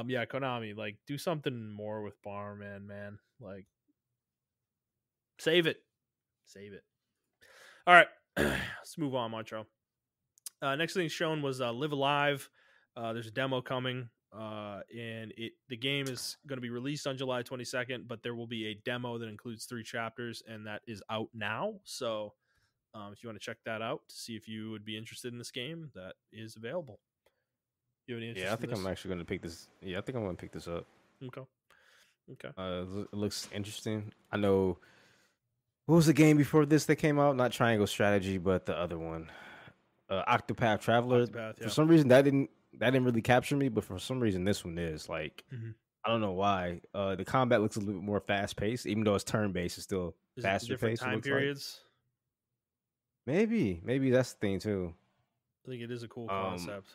Yeah, Konami. Like, do something more with Bomberman, man. Like, save it. All right, let's move on, Montrell. Next thing shown was Live Alive. There's a demo coming, and the game is going to be released on July 22nd, but there will be a demo that includes 3 chapters, and that is out now. So if you want to check that out to see if you would be interested in this game, that is available. You have any interest? Yeah, I think I'm actually going to pick this. Yeah, I think I'm going to pick this up. Okay. It looks interesting. I know. What was the game before this that came out? Not Triangle Strategy, but the other one, Octopath Traveler. For some reason, that didn't really capture me, but for some reason, this one is. Like, I don't know why. The combat looks a little bit more fast paced, even though it's turn based. It's still faster paced. Time periods. Like. Maybe that's the thing too. I think it is a cool concept.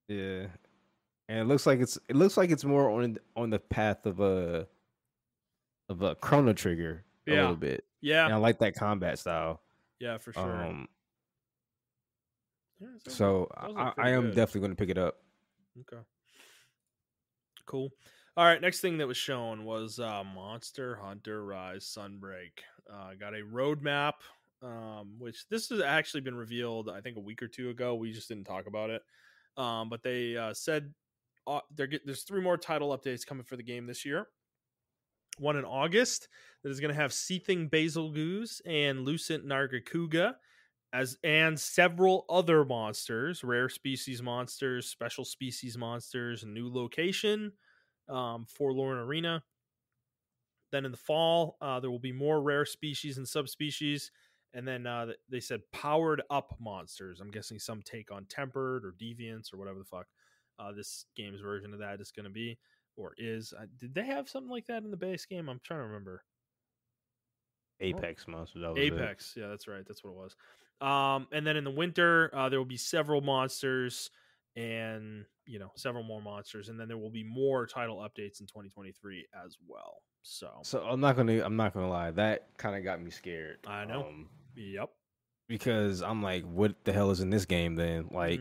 Yeah, and it looks like it's more on the path of a Chrono Trigger a little bit. Yeah, and I like that combat style. Yeah, for sure. So I am definitely going to pick it up. Okay. Cool. All right. Next thing that was shown was Monster Hunter Rise Sunbreak. Got a roadmap, which this has actually been revealed, I think, a week or 2 ago. We just didn't talk about it. But they said there's 3 more title updates coming for the game this year. One in August that is going to have Seething Basil Goose and Lucent Nargacuga. and several other monsters, rare species monsters, special species monsters, a new location, Forlorn Arena. Then in the fall, there will be more rare species and subspecies. And then they said powered up monsters. I'm guessing some take on tempered or deviants or whatever the fuck this game's version of that is going to be or is. Did they have something like that in the base game? I'm trying to remember. Apex monster. That was it. Apex. Yeah, that's right. That's what it was. And then in the winter, there will be several monsters and, several more monsters. And then there will be more title updates in 2023 as well. So I'm not gonna lie. That kind of got me scared. I know. Yep. Because I'm like, what the hell is in this game then? Like,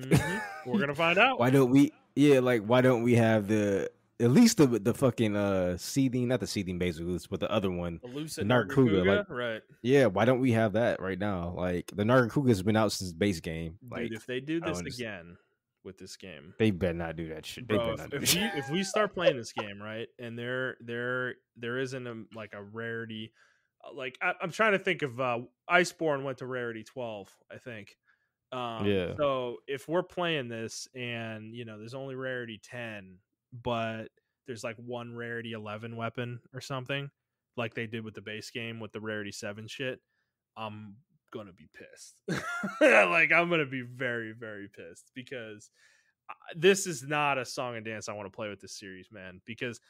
we're gonna find out. Why don't we? Yeah, like why don't we have at least the fucking seething, not the seething basically, but the other one, the Nargacuga, like, right? Yeah, why don't we have that right now? Like the Nargacuga has been out since base game. Like, dude, if they do this again with this game, they better not do that shit. Bro, if we start playing this game, right, and there isn't a rarity, like I'm trying to think of Iceborne went to rarity 12, I think. Yeah. So if we're playing this and there's only rarity 10, but there's like one rarity 11 weapon or something, like they did with the base game with the rarity 7 shit, I'm gonna be pissed. Like I'm gonna be very, very pissed because this is not a song and dance I want to play with this series, man. Because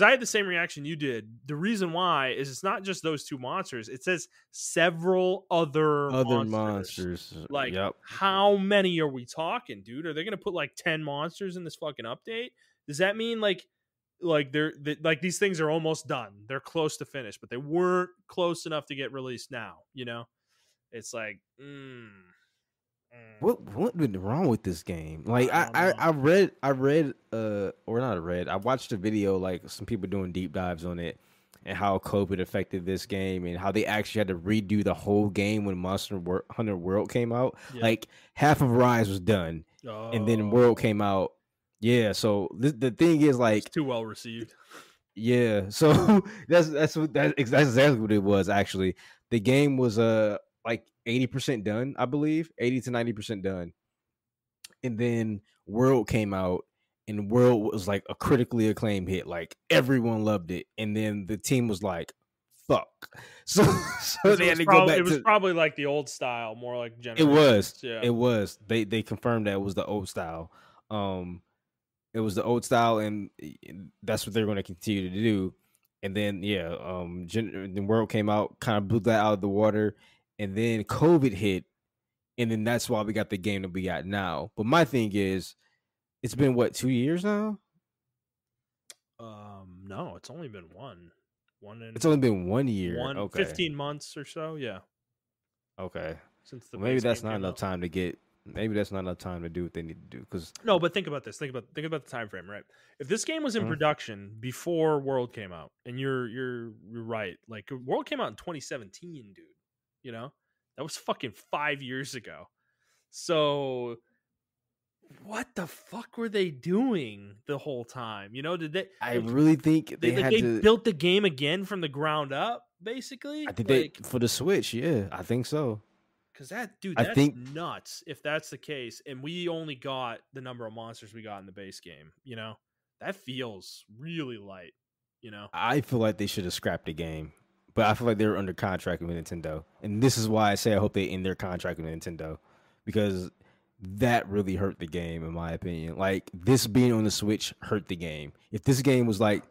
I had the same reaction you did. The reason why is it's not just those two monsters. It says several other monsters. Like, yep. How many are we talking, dude? Are they gonna put like 10 monsters in this fucking update? Does that mean like they're like these things are almost done? They're close to finish, but they weren't close enough to get released now. It's like, What went wrong with this game? Like I read or not read. I watched a video like some people doing deep dives on it and how COVID affected this game and how they actually had to redo the whole game when Monster Hunter World came out. Yeah. Like half of Rise was done, and then World came out. Yeah, so the thing is like it's too well received. Yeah, so that's exactly what it was. Actually, the game was like 80% done, I believe, 80 to 90% done. And then World came out, and World was like a critically acclaimed hit. Like everyone loved it, and then the team was like, "Fuck." So they had to go back. It was probably like the old style, more like Generation. It was. Yeah. It was. They confirmed that it was the old style. It was the old style, and that's what they're going to continue to do. And then, the World came out, kind of blew that out of the water, and then COVID hit, and then that's why we got the game that we got now. But my thing is, it's been what, 2 years now? No, it's only been one. It's only been 1 year. Okay. 15 months or so, yeah. Okay. Since maybe that's not enough time to get. Maybe that's not enough time to do what they need to do. Because no, but think about this. Think about the time frame, right? If this game was in production before World came out, and you're right, like World came out in 2017, dude. That was fucking 5 years ago. So what the fuck were they doing the whole time? Did they? I really think they built the game again from the ground up, basically. I think they for the Switch. Yeah, I think so. Because that's nuts if that's the case. And we only got the number of monsters we got in the base game. That feels really light. I feel like they should have scrapped the game, but I feel like they were under contract with Nintendo, and this is why I say I hope they end their contract with Nintendo, because that really hurt the game, in my opinion. Like this being on the Switch hurt the game. If this game was like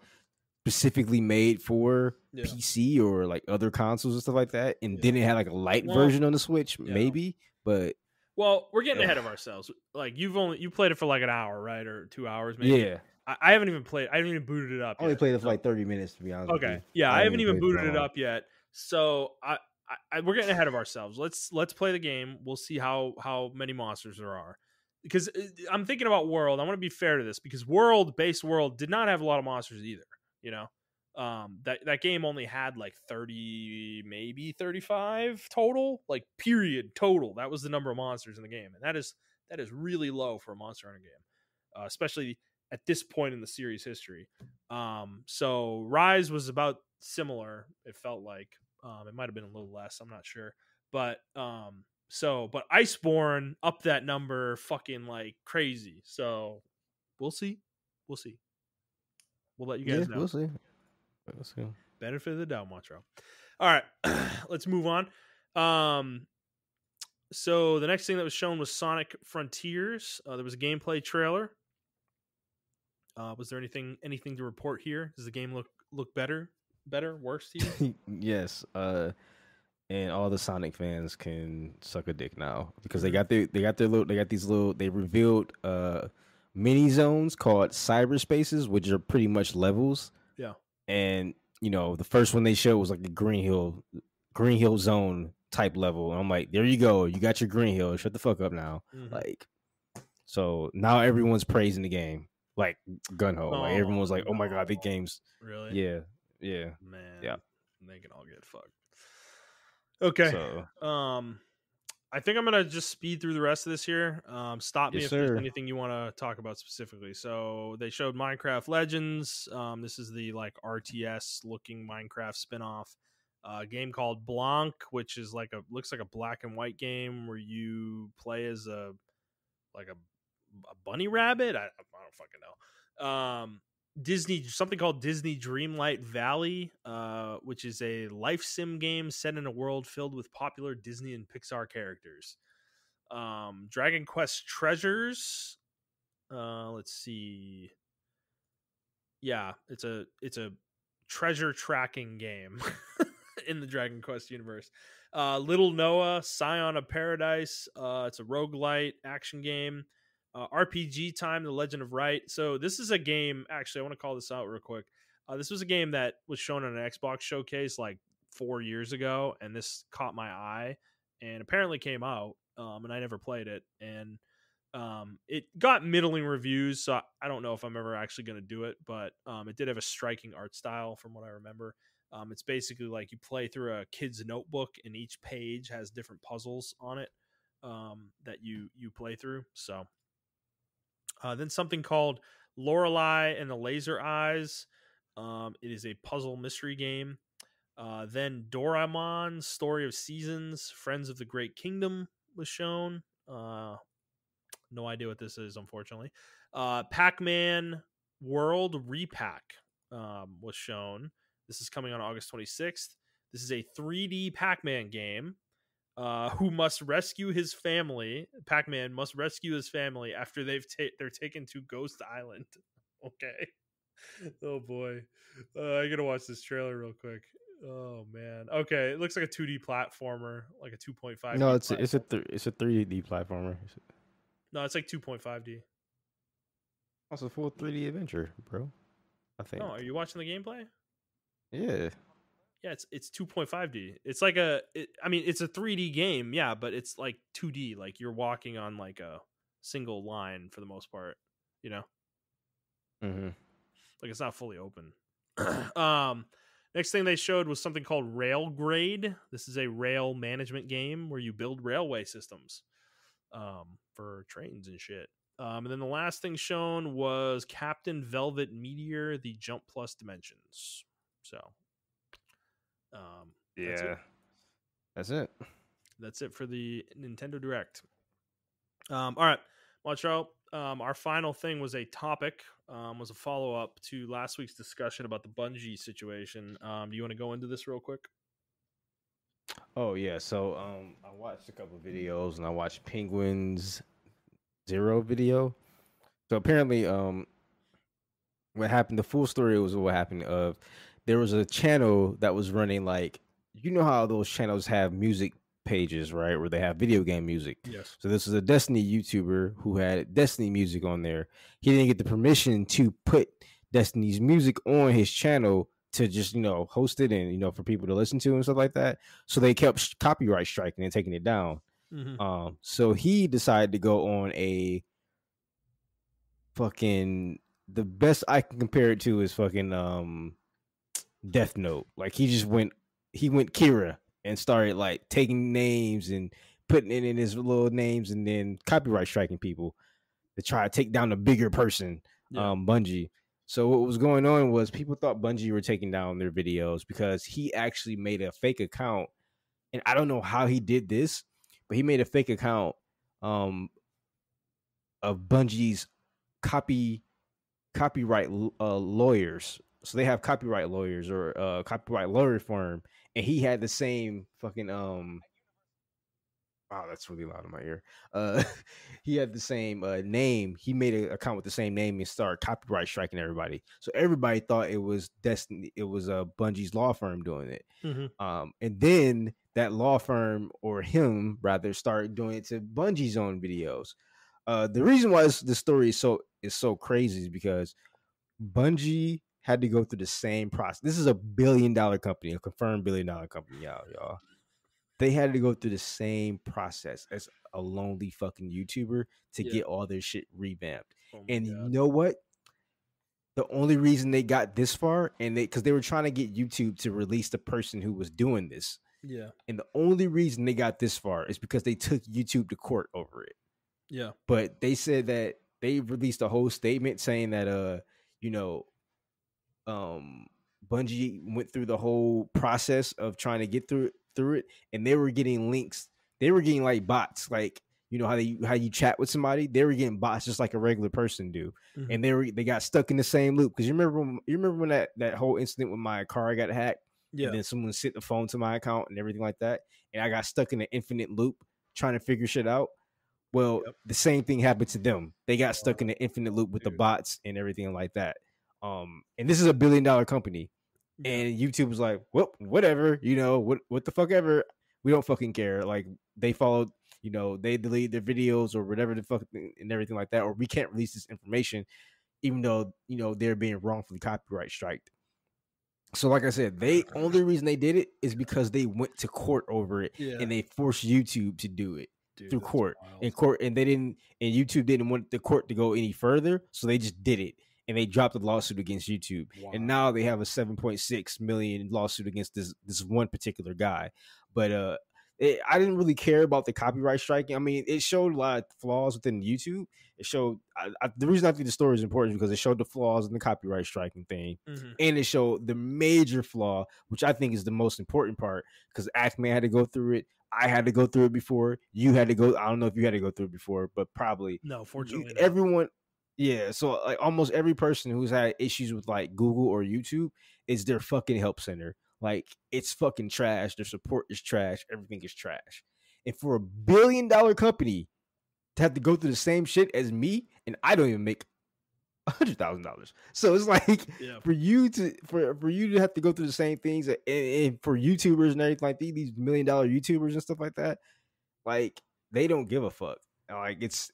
specifically made for PC or like other consoles and stuff like that, and then it had like a light version on the Switch, maybe. But we're getting ahead of ourselves. Like you played it for like an hour, right, or 2 hours, maybe. Yeah. I haven't even played. I haven't even booted it up. I only played it for like 30 minutes, to be honest. Okay, yeah, I haven't even booted it up yet. So we're getting ahead of ourselves. Let's play the game. We'll see how many monsters there are. Because I'm thinking about World. I want to be fair to this because base World did not have a lot of monsters either. That game only had like 30, maybe 35 total, like period total. That was the number of monsters in the game, and that is really low for a Monster Hunter game, especially at this point in the series history. So Rise was about similar. It felt like it might have been a little less. I'm not sure, but So, but Iceborne up that number fucking like crazy. So we'll see. We'll see. We'll let you Yeah, guys know. we'll see. We'll see. Benefit of the doubt, Montrell. All right, let's move on. So the next thing that was shown was Sonic Frontiers. There was a gameplay trailer. Was there anything to report here? Does the game look better, worse to you? Yes. And all the Sonic fans can suck a dick now because Mhm. they revealed mini zones called cyberspaces, which are pretty much levels. Yeah. And the first one they showed was like a Green Hill zone type level. And I'm like, there you go, you got your Green Hill. Shut the fuck up now. Mhm. Like, so now everyone's praising the game like gun ho. Like Oh, everyone's like, oh my god, the game's really? yeah. Man, Yeah. they can all get fucked. Okay. So I think I'm gonna just speed through the rest of this here. Stop me yes, if there's sir. anything you want to talk about specifically. So they showed Minecraft Legends. This is the like RTS looking Minecraft spinoff. A game called Blanc, which is looks like a black and white game where you play as a bunny rabbit. I don't fucking know. Disney, something called Disney Dreamlight Valley, which is a life sim game set in a world filled with popular Disney and Pixar characters. Dragon Quest Treasures. Let's see. Yeah, it's a treasure tracking game in the Dragon Quest universe. Little Noah, Scion of Paradise. It's a roguelite action game. RPG Time, The Legend of Right. So this is a game. Actually, I want to call this out real quick. This was a game that was shown on an Xbox showcase like 4 years ago, and this caught my eye, and apparently came out. And I never played it, and it got middling reviews. So I don't know if I'm ever actually going to do it, but it did have a striking art style from what I remember. It's basically like you play through a kid's notebook, and each page has different puzzles on it that you play through. So then something called Lorelei and the Laser Eyes. It is a puzzle mystery game. Then Doraemon, Story of Seasons, Friends of the Great Kingdom was shown. No idea what this is, unfortunately. Pac-Man World Repack was shown. This is coming on August 26th. This is a 3D Pac-Man game. Who must rescue his family? Pac-Man must rescue his family after they're taken to Ghost Island. Okay. Oh boy, I gotta watch this trailer real quick. Oh man. Okay, it looks like a 2D platformer, like a 2.5D. No, it's platform. it's a 3D platformer. No, it's like 2.5D. It's a full 3D adventure, bro. I think. Oh, are you watching the gameplay? Yeah. Yeah, it's 2.5D. It's like it's a 3D game, yeah, but it's like 2D. Like you're walking on like a single line for the most part, you know? Mm-hmm. Like it's not fully open. Next thing they showed was something called Railgrade. This is a rail management game where you build railway systems for trains and shit. And then the last thing shown was Captain Velvet Meteor: The Jump Plus Dimensions. So that's it. That's it. That's it for the Nintendo Direct. All right, Montreal. Our final thing was a topic, was a follow up to last week's discussion about the Bungie situation. Do you want to go into this real quick? Oh yeah. So I watched a couple of videos and I watched Penguin's Zero video. So apparently what happened, the full story was what happened there was a channel that was running like, how those channels have music pages, right, where they have video game music. Yes. So this is a Destiny YouTuber who had Destiny music on there. He didn't get the permission to put Destiny's music on his channel to just host it and for people to listen to and stuff like that. So they kept copyright striking and taking it down. Mm-hmm. So he decided to go on a fucking, the best I can compare it to is fucking Death Note. Like he went Kira and started like taking names and putting it in his little names and then copyright striking people to try to take down the bigger person, Bungie. So what was going on was people thought Bungie were taking down their videos because he actually made a fake account, and I don't know how he did this, but he made a fake account um of Bungie's copyright lawyers. So they have copyright lawyers or copyright lawyer firm, and he had the same fucking wow, that's really loud in my ear. Uh, he had the same name. He made an account with the same name and started copyright striking everybody. So everybody thought it was Destiny. It was Bungie's law firm doing it. And then that law firm, or him rather, started doing it to Bungie's own videos. The reason why the story is so crazy is because Bungie had to go through the same process. This is a $1 billion company, a confirmed $1 billion company, y'all. They had to go through the same process as a lonely fucking YouTuber to get all their shit revamped. And God, you know what? The only reason they got this far, and because they were trying to get YouTube to release the person who was doing this. Yeah. And the only reason they got this far is because they took YouTube to court over it. Yeah. But they said that they released a whole statement saying that Bungie went through the whole process of trying to get through it, and they were getting links. They were getting like bots, like how you chat with somebody. They were getting bots just like a regular person do, and they got stuck in the same loop. Because you remember when that whole incident with my car got hacked, and then someone sent the phone to my account and everything like that, and I got stuck in an infinite loop trying to figure shit out. Well, the same thing happened to them. They got stuck in an infinite loop with the bots and everything like that. And this is a $1 billion company. And YouTube was like, well, whatever, what the fuck ever. We don't fucking care. Like, they followed, they delete their videos or whatever the fuck and everything like that. Or we can't release this information, even though, they're being wrongfully copyright striked. So like I said, only reason they did it is because they went to court over it, and they forced YouTube to do it. Dude, through court. And YouTube didn't want the court to go any further, so they just did it. And they dropped a lawsuit against YouTube. Wow. And now they have a 7.6 million lawsuit against this one particular guy. But I didn't really care about the copyright striking. I mean, it showed a lot of flaws within YouTube. It showed the reason I think the story is important is because it showed the flaws in the copyright striking thing, and it showed the major flaw, which I think is the most important part, because Acme had to go through it. I had to go through it before. You had to go. I don't know if you had to go through it before, but probably no. Fortunately, everyone. Yeah, so like almost every person who's had issues with like Google or YouTube is their fucking help center. Like, it's fucking trash. Their support is trash. Everything is trash. And for a $1 billion company to have to go through the same shit as me, and I don't even make $100,000. So it's like for you to have to go through the same things, and for YouTubers and everything like these $1 million YouTubers and stuff like that, like, they don't give a fuck. Like, it's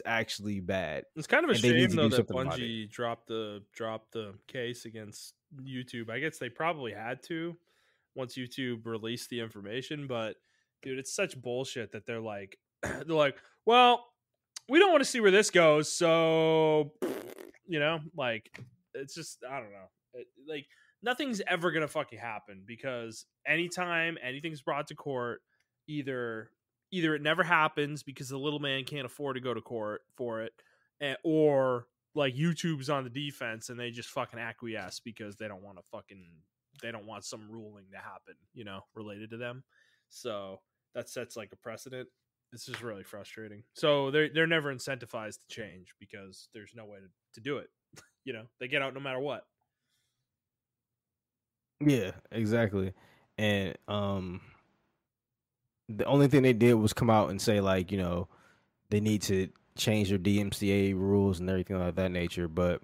actually bad. It's kind of a shame though that Bungie dropped the case against YouTube. I guess they probably had to once YouTube released the information, but dude, it's such bullshit that they're like, well, we don't want to see where this goes, so like, it's just, I don't know, like, nothing's ever gonna fucking happen, because anytime anything's brought to court, either it never happens because the little man can't afford to go to court for it, or like YouTube's on the defense and they just fucking acquiesce because they don't want some ruling to happen, related to them. So that sets like a precedent. It's just really frustrating. So they're never incentivized to change because there's no way to do it. They get out no matter what. Yeah, exactly. And the only thing they did was come out and say, like, they need to change their DMCA rules and everything like that nature. But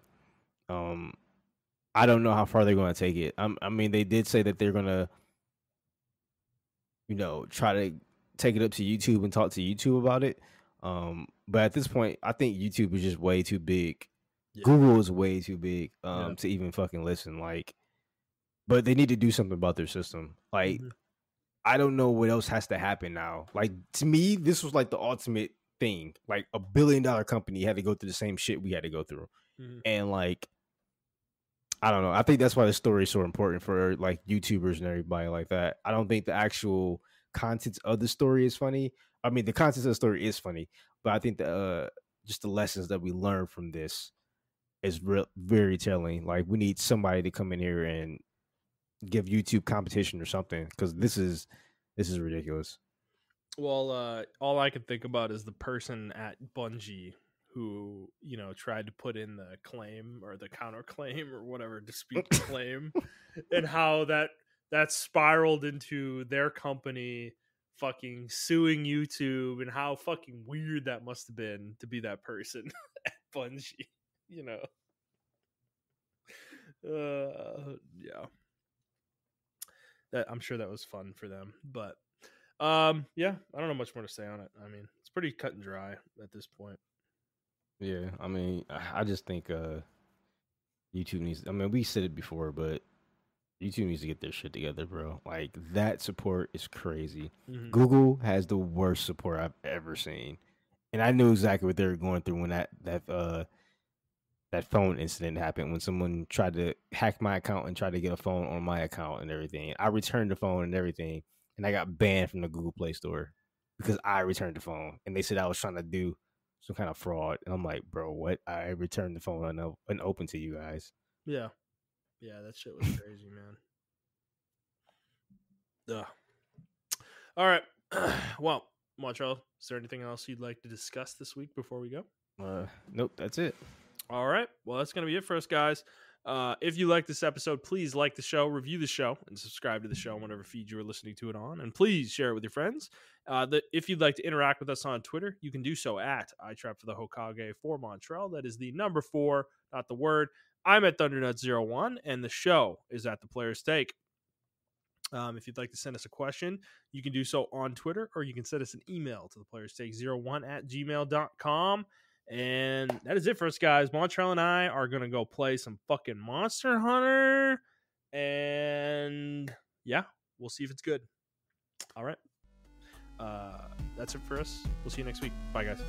I don't know how far they're going to take it. I mean, they did say that they're going to, try to take it up to YouTube and talk to YouTube about it. But at this point, I think YouTube is just way too big. Yeah. Google is way too big to even fucking listen. Like, but they need to do something about their system. Like, I don't know what else has to happen now. Like, to me, this was like the ultimate thing. Like, a $1 billion company had to go through the same shit we had to go through. And like, I don't know. I think that's why the story is so important for like YouTubers and everybody like that. I don't think the actual contents of the story is funny. I mean, the contents of the story is funny, but I think just the lessons that we learn from this is very telling. Like, we need somebody to come in here and give YouTube competition or something, because this is ridiculous. Well, all I can think about is the person at Bungie who, tried to put in the claim or the counterclaim or whatever, dispute the claim, and how that spiraled into their company fucking suing YouTube, and how fucking weird that must have been to be that person at Bungie, you know. Yeah. That I'm sure that was fun for them, but yeah, I don't know much more to say on it. I mean, it's pretty cut and dry at this point. Yeah, I mean, I just think YouTube needs. I mean, we said it before, but YouTube needs to get their shit together, bro. Like that support is crazy. Mm-hmm. Google has the worst support I've ever seen, and I knew exactly what they were going through when that phone incident happened. When someone tried to hack my account and tried to get a phone on my account and everything, I returned the phone and everything, and I got banned from the Google Play Store because I returned the phone, and they said I was trying to do some kind of fraud, and I'm like, bro, what? I returned the phone unopened to you guys. Yeah, that shit was crazy, man. Ugh. All right. Well, Montrell, is there anything else you'd like to discuss this week before we go? Nope, that's it. All right. Well, that's going to be it for us, guys. If you like this episode, please like the show, review the show, and subscribe to the show on whatever feed you are listening to it on. And please share it with your friends. If you'd like to interact with us on Twitter, you can do so at iTrap for the Hokage for Montrell. That is the number 4, not the word. I'm at Thundernut01, and the show is at the Player's Take. If you'd like to send us a question, you can do so on Twitter, or you can send us an email to the Player's Take 01 at gmail.com. And that is it for us, guys. Montrell and I are going to go play some fucking Monster Hunter. And yeah, we'll see if it's good. All right. That's it for us. We'll see you next week. Bye, guys.